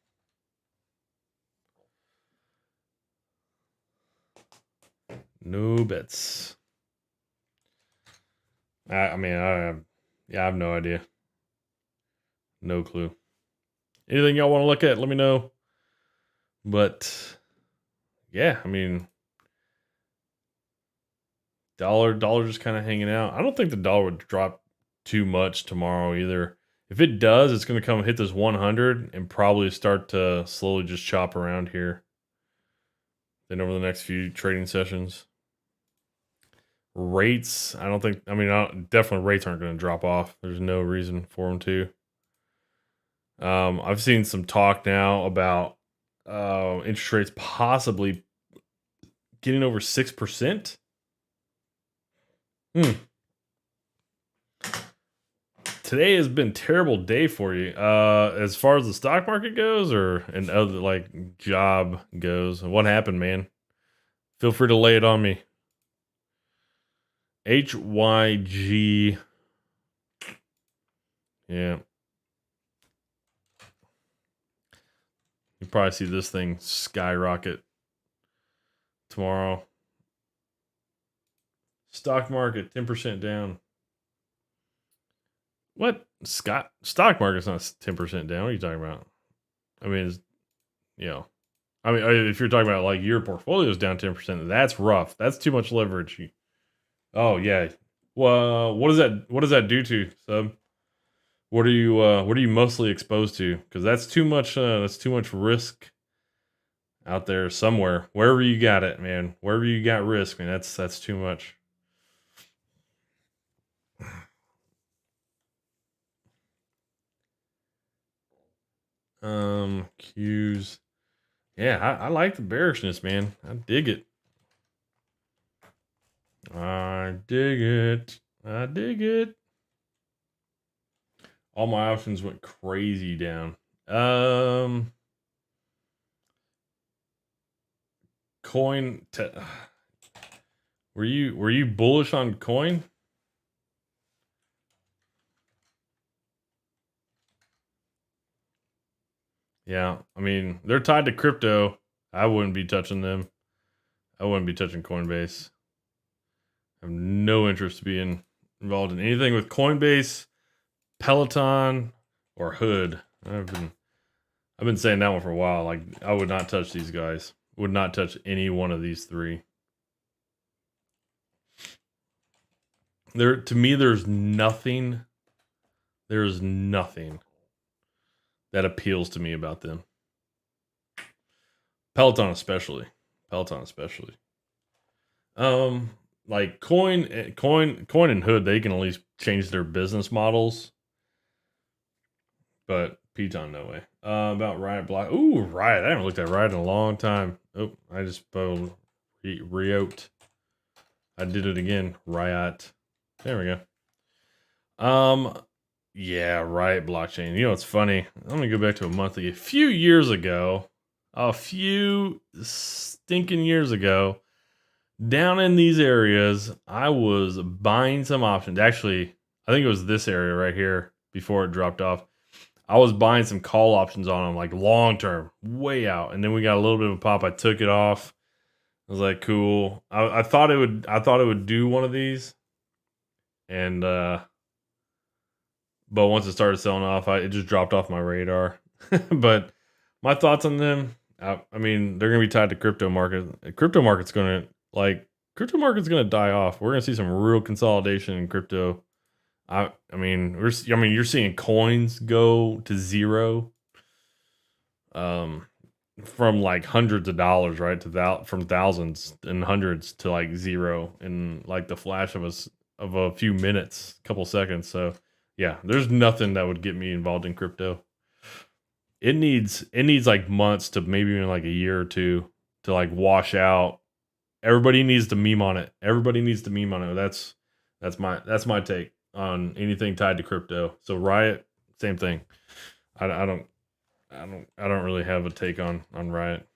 No bets. I have no idea. No clue. Anything y'all want to look at, let me know. But yeah, dollar just kind of hanging out. I don't think the dollar would drop too much tomorrow either. If it does, it's going to come hit this 100 and probably start to slowly just chop around here. Then over the next few trading sessions. Rates, definitely rates aren't going to drop off. There's no reason for them to. I've seen some talk now about interest rates possibly getting over 6%. Today has been a terrible day for you. As far as the stock market goes, or and other job goes. What happened, man? Feel free to lay it on me. HYG. Yeah. You probably see this thing skyrocket tomorrow. Stock market 10% down. What? Stock market's not 10% down. What are you talking about? If you're talking about your portfolio's down 10%, that's rough. That's too much leverage. Oh yeah. Well, what does that do to sub? What are you mostly exposed to? Because that's too much risk out there somewhere. Wherever you got it, man. Wherever you got risk, man, that's too much. Q's. Yeah, I like the bearishness, man. I dig it. I dig it. I dig it. All my options went crazy down. Coin. Were you bullish on coin? Yeah, they're tied to crypto. I wouldn't be touching them. I wouldn't be touching Coinbase. I have no interest being involved in anything with Coinbase, Peloton, or Hood. I've been saying that one for a while. I would not touch these guys. Would not touch any one of these three. To me, there's nothing that appeals to me about them. Peloton especially. Like Coin and Hood, they can at least change their business models. But Peloton, no way. About Riot Block. Ooh, Riot. I haven't looked at Riot in a long time. Oh, I just spelled Riot. I did it again. Riot. There we go. Yeah, Riot blockchain. It's funny. I'm gonna go back to a monthly. A few stinking years ago, down in these areas, I was buying some options. Actually, I think it was this area right here. before it dropped off. I was buying some call options on them, like long term, way out, and then we got a little bit of a pop. I took it off. I was like, cool. I thought it would. I thought it would do one of these, and but once it started selling off, it just dropped off my radar. But my thoughts on them, I mean, they're gonna be tied to crypto market. Crypto market's gonna die off. We're gonna see some real consolidation in crypto. I mean, you're seeing coins go to zero, um, from like hundreds of dollars, right, to from thousands and hundreds to like zero in like the flash of a few minutes, couple seconds. So yeah, there's nothing that would get me involved in crypto. It needs like months to maybe even like a year or two to like wash out. Everybody needs to meme on it. Everybody needs to meme on it. That's my take on anything tied to crypto. So Riot, same thing. I don't really have a take on Riot.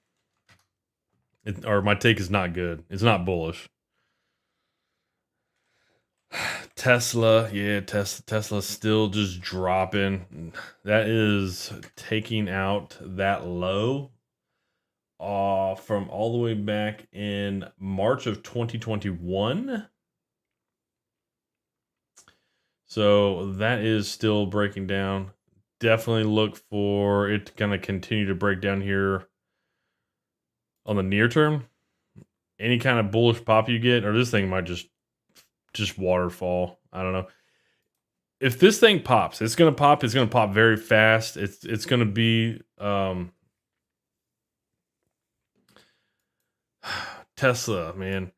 Or my take is not good. It's not bullish. Tesla, yeah, Tesla's still just dropping. That is taking out that low from all the way back in March of 2021. So that is still breaking down. Definitely look for it to kind of continue to break down here on the near term. Any kind of bullish pop you get, or this thing might just waterfall. I don't know. If this thing pops, it's gonna pop. It's gonna pop very fast. It's gonna be Tesla, man.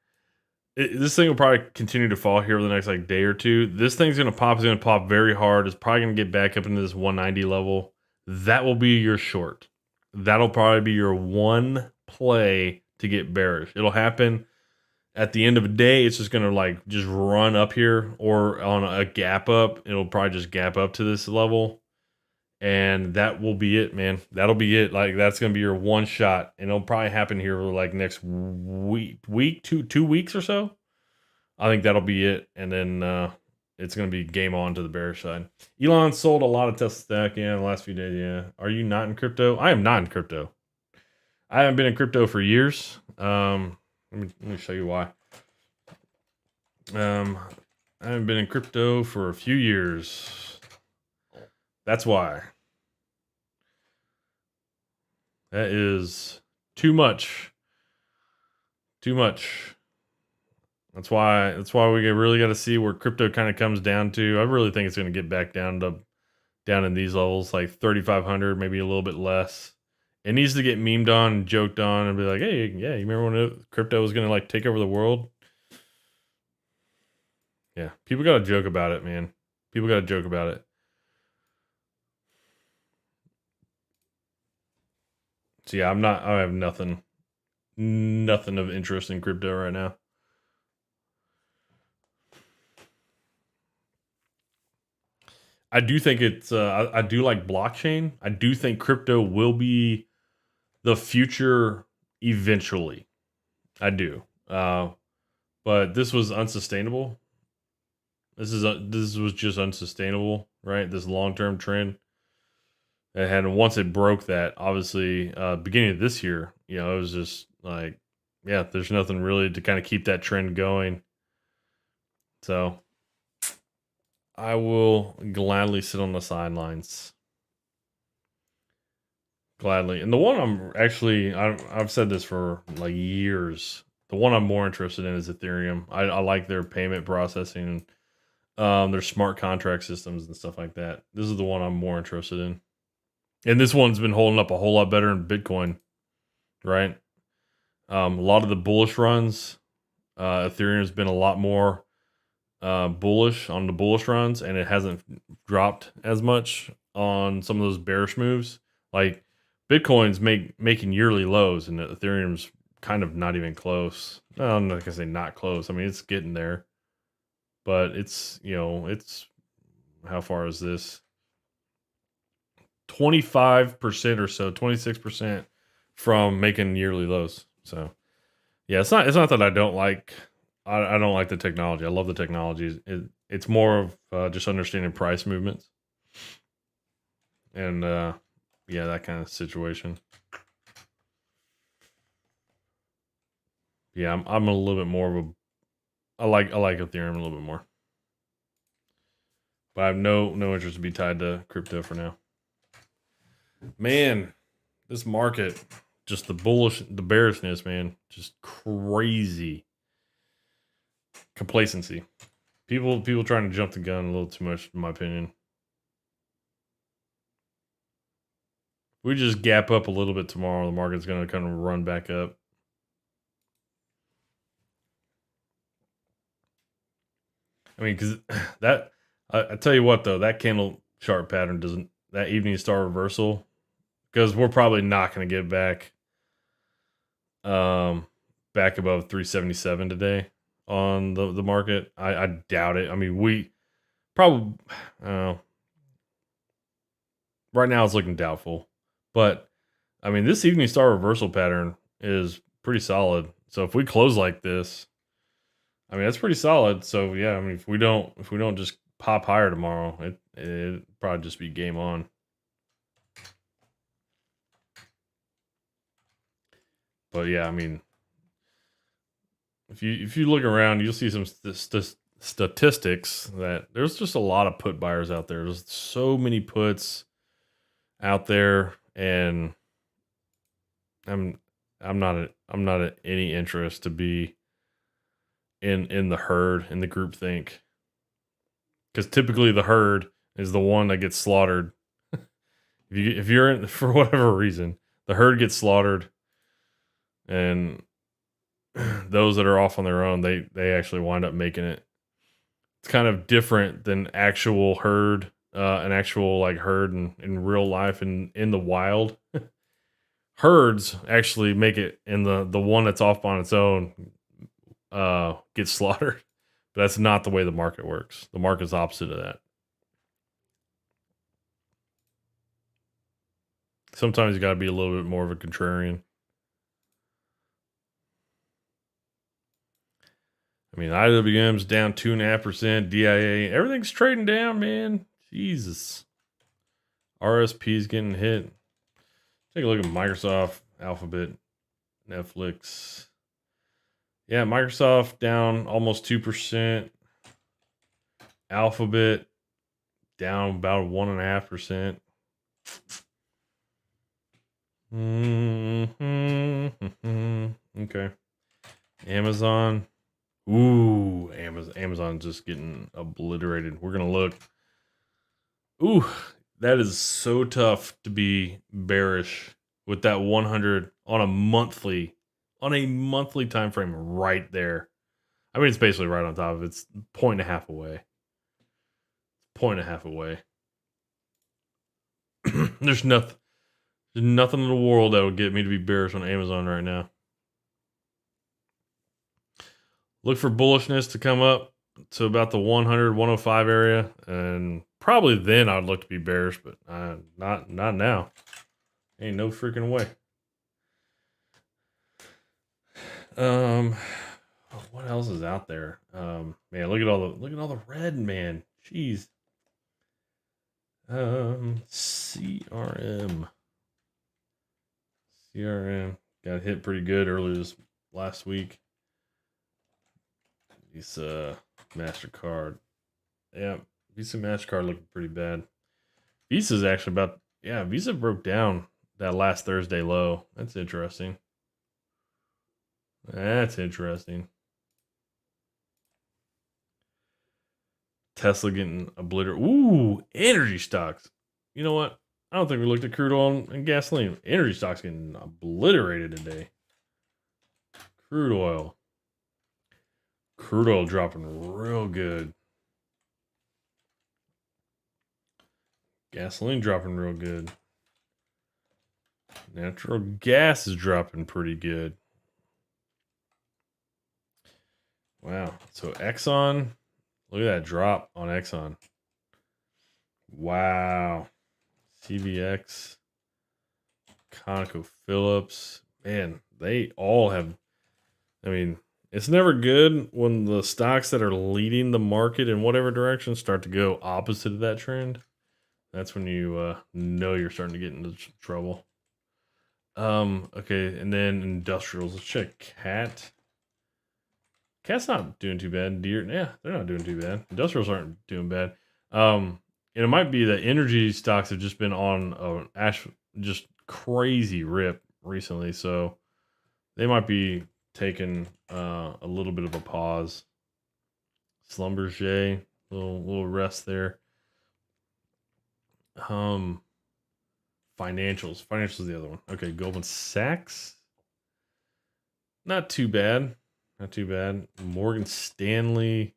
This thing will probably continue to fall here over the next like day or two. This thing's gonna pop. It's gonna pop very hard. It's probably gonna get back up into this 190 level. That will be your short. That'll probably be your one play to get bearish. It'll happen at the end of the day. It's just gonna like just run up here, or on a gap up. It'll probably just gap up to this level, and that will be it, man. That'll be it. Like that's gonna be your one shot, and it'll probably happen here like next week, 2 weeks or so. I think that'll be it, and then it's gonna be game on to the bearish side. Elon sold a lot of Tesla stock, in the last few days. Yeah, are you not in crypto? I am not in crypto. I haven't been in crypto for years. Let me show you why. I haven't been in crypto for a few years. That's why. That is too much. Too much. That's why we really got to see where crypto kind of comes down to. I really think it's going to get back down in these levels, like 3,500, maybe a little bit less. It needs to get memed on and joked on and be like, hey, yeah, you remember when crypto was going to like take over the world? Yeah, people got to joke about it, man. People got to joke about it. So yeah, I have nothing of interest in crypto right now. I do think it's I do like blockchain. I do think crypto will be the future eventually. I do. But this was unsustainable. This was just unsustainable, right? This long-term trend. And once it broke that, obviously, beginning of this year, it was just like, yeah, there's nothing really to kind of keep that trend going. So I will gladly sit on the sidelines. Gladly. And the one I've said this for like years. The one I'm more interested in is Ethereum. I like their payment processing, their smart contract systems and stuff like that. This is the one I'm more interested in. And this one's been holding up a whole lot better than Bitcoin, right? A lot of the bullish runs, Ethereum's been a lot more bullish on the bullish runs, and it hasn't dropped as much on some of those bearish moves. Like Bitcoin's making yearly lows, and Ethereum's kind of not even close. I'm not gonna say not close. I mean, it's getting there, but it's how far is this? 25% or so, 26% from making yearly lows. So yeah, it's not that I don't like. I don't like the technology. I love the technology. It's more of just understanding price movements. And yeah, that kind of situation. Yeah, I'm a little bit more of a I like Ethereum a little bit more. But I have no interest to be tied to crypto for now. Man, this market, just the bearishness, man, just crazy complacency. People trying to jump the gun a little too much, in my opinion. We just gap up a little bit tomorrow, the market's going to kind of run back up. I mean, because that I tell you what though, that candle chart pattern doesn't that evening star reversal, because we're probably not going to get um back above 377 today on the market. I doubt it. I mean, we probably uh, right now it's looking doubtful, but I mean, this evening star reversal pattern is pretty solid. So if we close like this, I mean, that's pretty solid. So yeah, I mean, if we don't just pop higher tomorrow, it probably just be game on. But yeah, I mean, if you look around, you'll see some statistics that there's just a lot of put buyers out there. There's so many puts out there, and I'm I'm not at any interest to be in the herd in the group think, because typically the herd is the one that gets slaughtered. If you're in for whatever reason, the herd gets slaughtered, and those that are off on their own, they actually wind up making it. It's kind of different than actual herd, an actual like herd in real life and in the wild. Herds actually make it, and the one that's off on its own gets slaughtered. But that's not the way the market works. The market's opposite of that. Sometimes you got to be a little bit more of a contrarian. I mean, IWM's down 2.5%. DIA, everything's trading down, man. Jesus. RSP's getting hit. Take a look at Microsoft, Alphabet, Netflix. Yeah, Microsoft down almost 2%. Alphabet down about 1.5%. Okay. Amazon. Ooh, Amazon just getting obliterated. We're gonna look. Ooh, that is so tough to be bearish with that 100 on a monthly time frame right there. I mean, it's basically right on top of it. It's point and a half away. Point and a half away. There's nothing in the world that would get me to be bearish on Amazon right now. Look for bullishness to come up to about the 100, 105 area, and probably then I'd look to be bearish, but not now. Ain't no freaking way. What else is out there? Man, look at all the red, man. Jeez. CRM got hit pretty good earlier this last week. Visa, MasterCard. Yeah, Visa, MasterCard looking pretty bad. Visa's actually Visa broke down that last Thursday low. That's interesting. Tesla getting obliterated. Ooh, energy stocks. You know what? I don't think we looked at crude oil and gasoline. Energy stocks getting obliterated today. Crude oil dropping real good. Gasoline dropping real good. Natural gas is dropping pretty good. Wow. So Exxon, look at that drop on Exxon. Wow. CVX, ConocoPhillips. Man, they all have. I mean, it's never good when the stocks that are leading the market in whatever direction start to go opposite of that trend. That's when you know you're starting to get into trouble. Okay, and then industrials. Let's check cat. Cat's not doing too bad. Deer, yeah, they're not doing too bad. Industrials aren't doing bad. And it might be that energy stocks have just been on just crazy rip recently, so they might be taking a little bit of a pause. Schlumberger, little rest there. Um, Financials. Financials is the other one. Okay, Goldman Sachs. Not too bad. Not too bad. Morgan Stanley.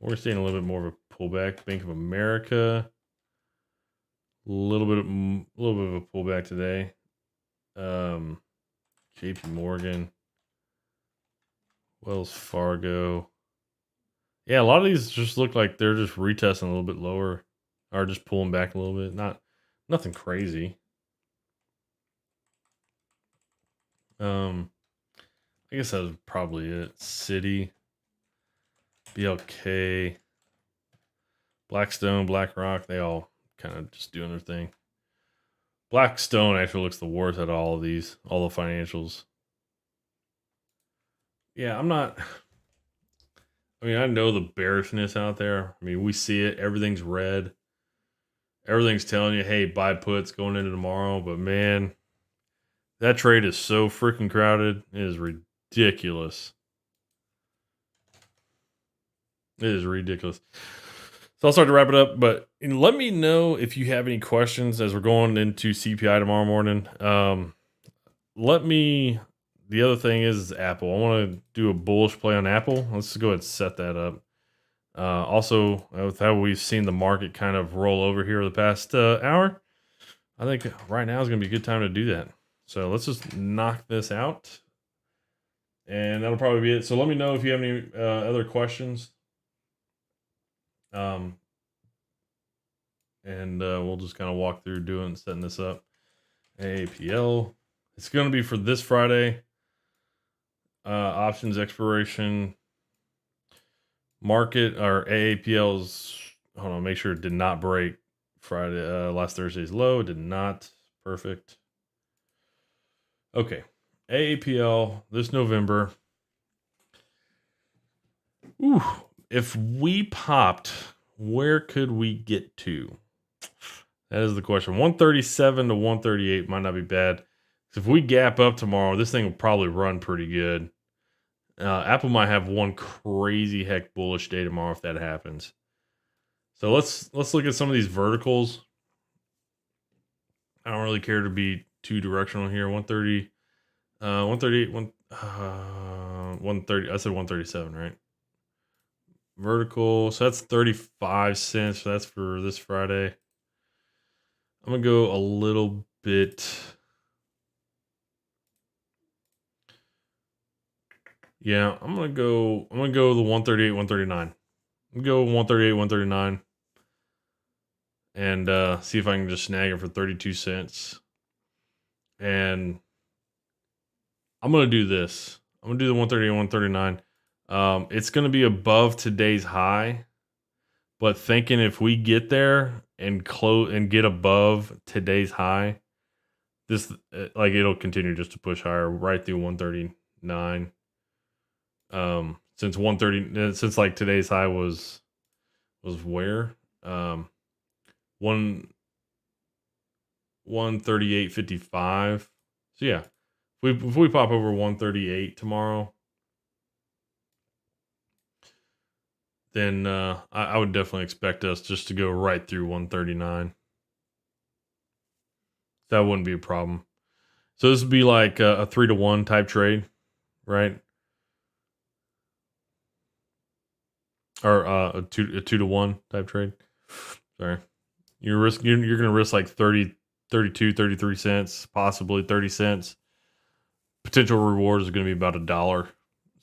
Morgan Stanley a little bit more of a pullback. Bank of America. A little bit of a pullback today. JP Morgan. Wells Fargo. Yeah, a lot of these just look like they're just retesting a little bit lower or just pulling back a little bit. Nothing crazy. I guess that was probably it. Citi, BLK, Blackstone, BlackRock, they all kind of just doing their thing. Blackstone actually looks the worst out of all of these, all the financials. Yeah, I'm not. I mean, I know the bearishness out there. I mean, we see it. Everything's red. Everything's telling you, hey, buy puts going into tomorrow. But man, that trade is so freaking crowded. It is ridiculous. It is ridiculous. So I'll start to wrap it up, but let me know if you have any questions as we're going into CPI tomorrow morning. The other thing is Apple. I want to do a bullish play on Apple. Let's go ahead and set that up. Also, with how we've seen the market kind of roll over here the past hour, I think right now is going to be a good time to do that. So let's just knock this out. And that'll probably be it. So let me know if you have any other questions. And we'll just kind of walk through setting this up. AAPL. It's going to be for this Friday. Options expiration. Market or AAPL's. Hold on, make sure it did not break Friday. Last Thursday's low. It did not. Perfect. Okay. AAPL this November. Ooh, if we popped, where could we get to? That is the question. 137 to 138 might not be bad. If we gap up tomorrow, this thing will probably run pretty good. Apple might have one crazy heck bullish day tomorrow if that happens. So let's look at some of these verticals. I don't really care to be too directional here. 130, 138, 130. I said 137, right? Vertical. So that's 35 cents. So that's for this Friday. I'm gonna go a little bit. Yeah, I'm gonna go the 138, 139. I'm gonna go 138, 139. And see if I can just snag it for 32 cents. And I'm gonna do this. I'm gonna do the 138, 139. It's gonna be above today's high, but thinking if we get there and close and get above today's high, this it'll continue just to push higher right through 139. Since like today's high was where 138.55. So yeah, if we pop over 138 tomorrow, then I would definitely expect us just to go right through 139. That wouldn't be a problem. So this would be like a 3-to-1 type trade, right? Or a 2-to-1 type trade. Sorry. You're going to risk like 30, 32, 33 cents, possibly 30 cents. Potential reward is going to be about $1.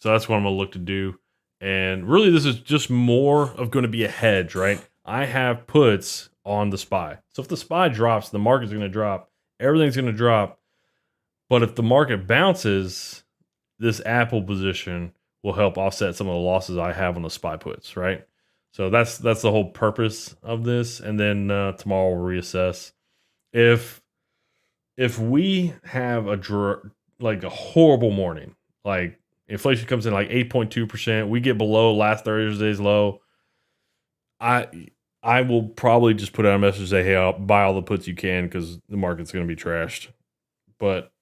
So that's what I'm going to look to do. And really, this is just more of going to be a hedge, right? I have puts on the SPY. So if the SPY drops, the market's going to drop. Everything's going to drop. But if the market bounces, this Apple position will help offset some of the losses I have on the SPY puts, right? So that's the whole purpose of this. And then tomorrow we'll reassess. If we have like a horrible morning, like inflation comes in like 8.2%, we get below last Thursday's low, I will probably just put out a message say, hey, I'll buy all the puts you can because the market's going to be trashed. But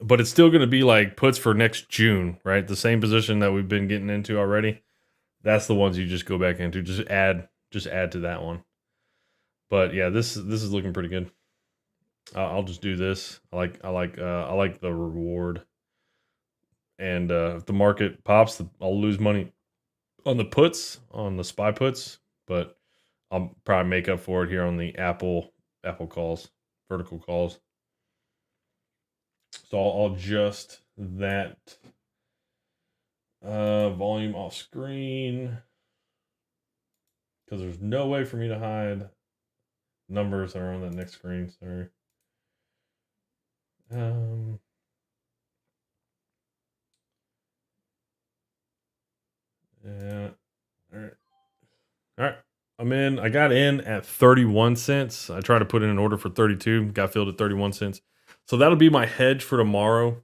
it's still going to be like puts for next June, right? The same position that we've been getting into already. That's the ones you just go back into. Just add to that one. But yeah, this is looking pretty good. I'll just do this. I like the reward. And if the market pops, I'll lose money on the puts, on the SPY puts, but I'll probably make up for it here on the Apple calls, vertical calls. So I'll adjust that volume off screen because there's no way for me to hide numbers that are on that next screen. Sorry. Yeah. All right. I'm in. I got in at 31 cents. I tried to put in an order for 32. Got filled at 31 cents. So that'll be my hedge for tomorrow.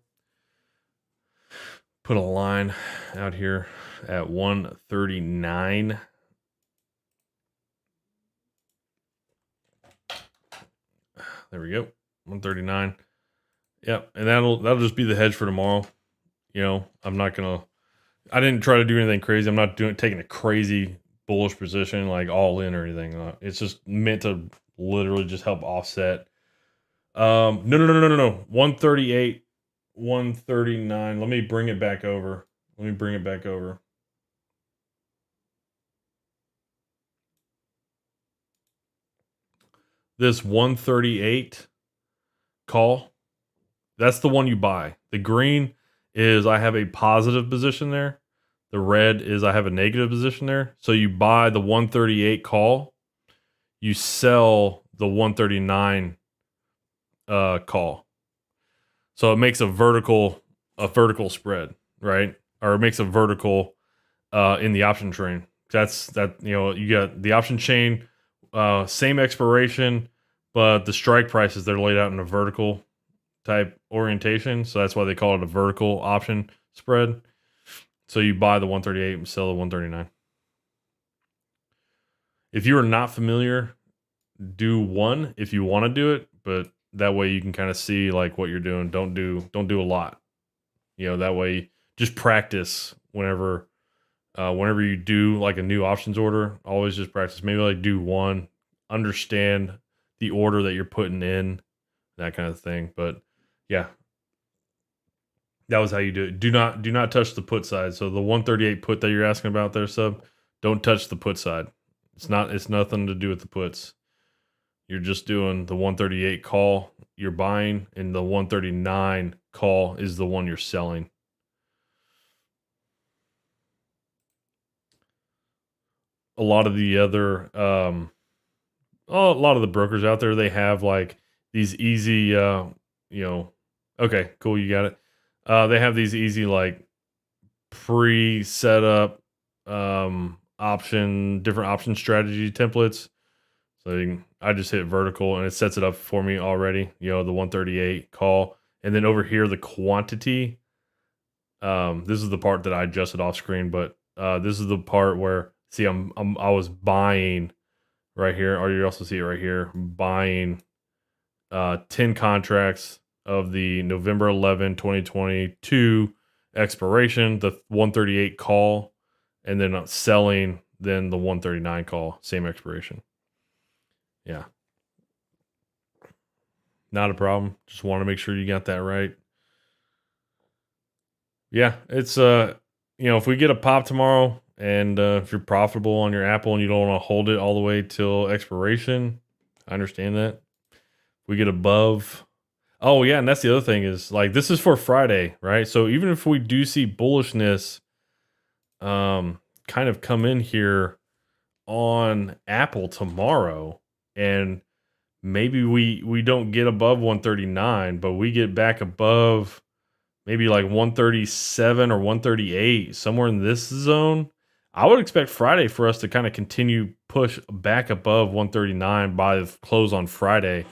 Put a line out here at 139. There we go. 139. Yep. And that'll just be the hedge for tomorrow. You know, I didn't try to do anything crazy. I'm not taking a crazy bullish position like all in or anything. It's just meant to literally just help offset. No. 138, 139. Let me bring it back over. This 138 call, that's the one you buy. The green is I have a positive position there. The red is I have a negative position there. So you buy the 138 call, you sell the 139 call. So it makes a vertical spread, right? Or it makes a vertical in the option chain. You got the option chain, same expiration, but the strike prices they're laid out in a vertical type orientation. So that's why they call it a vertical option spread. So you buy the 138 and sell the 139. If you are not familiar, do one if you want to do it, but that way you can kind of see like what you're doing. Don't do a lot. That way just practice whenever you do like a new options order, always just practice. Maybe like do one, understand the order that you're putting in, that kind of thing. But yeah, that was how you do it. Do not touch the put side. So the 138 put that you're asking about there, sub, don't touch the put side. It's nothing to do with the puts. You're just doing the 138 call you're buying, and the 139 call is the one you're selling. A lot of the other a lot of the brokers out there, they have like these easy okay, cool, you got it. They have these easy like pre-set up different option strategy templates. So I just hit vertical and it sets it up for me already, the 138 call. And then over here, the quantity, this is the part that I adjusted off screen, but this is the part where, see, I was buying right here, or you also see it right here, buying 10 contracts of the November 11, 2022 expiration, the 138 call, and then selling then the 139 call, same expiration. Yeah. Not a problem. Just want to make sure you got that right. Yeah, it's if we get a pop tomorrow and if you're profitable on your Apple and you don't want to hold it all the way till expiration, I understand that. If we get above, oh yeah, and that's the other thing is like this is for Friday, right? So even if we do see bullishness kind of come in here on Apple tomorrow, and maybe we don't get above 139, but we get back above maybe like 137 or 138, somewhere in this zone, I would expect Friday for us to kind of continue push back above 139 by the close on Friday.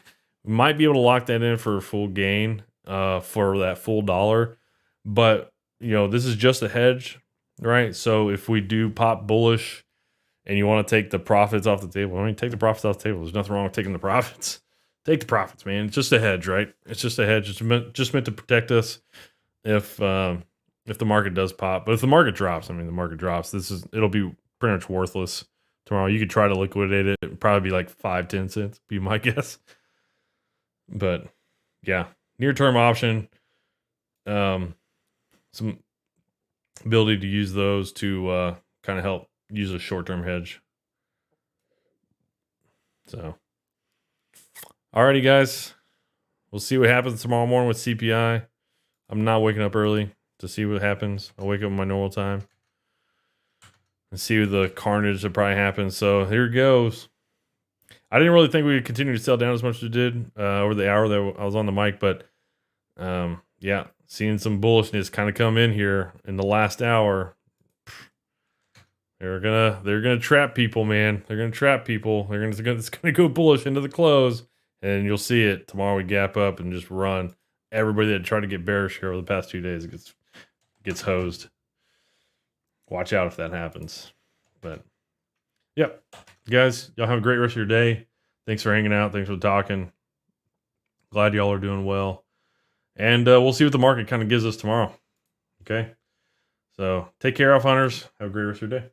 We might be able to lock that in for a full gain for that full dollar. But, this is just a hedge, right? So if we do pop bullish and you want to take the profits off the table, take the profits off the table. There's nothing wrong with taking the profits. Take the profits, man. It's just a hedge, right? It's just a hedge. It's just meant to protect us if the market does pop. But if the market drops, the market drops. It'll be pretty much worthless tomorrow. You could try to liquidate it. It'd probably be like 5-10 cents, be my guess. But yeah, near term option. Some ability to use those to kind of help use a short term hedge. So, alrighty, guys. We'll see what happens tomorrow morning with CPI. I'm not waking up early to see what happens. I'll wake up at my normal time and see the carnage that probably happens. So here it goes. I didn't really think we would continue to sell down as much as we did over the hour that I was on the mic, but yeah, seeing some bullishness kind of come in here in the last hour. They're gonna trap people, man. They're gonna trap people. It's gonna go bullish into the close, and you'll see it tomorrow. We gap up and just run. Everybody that tried to get bearish here over the past 2 days gets hosed. Watch out if that happens. But yep, guys, y'all have a great rest of your day. Thanks for hanging out. Thanks for talking. Glad y'all are doing well, and we'll see what the market kind of gives us tomorrow. Okay, so take care, elf hunters. Have a great rest of your day.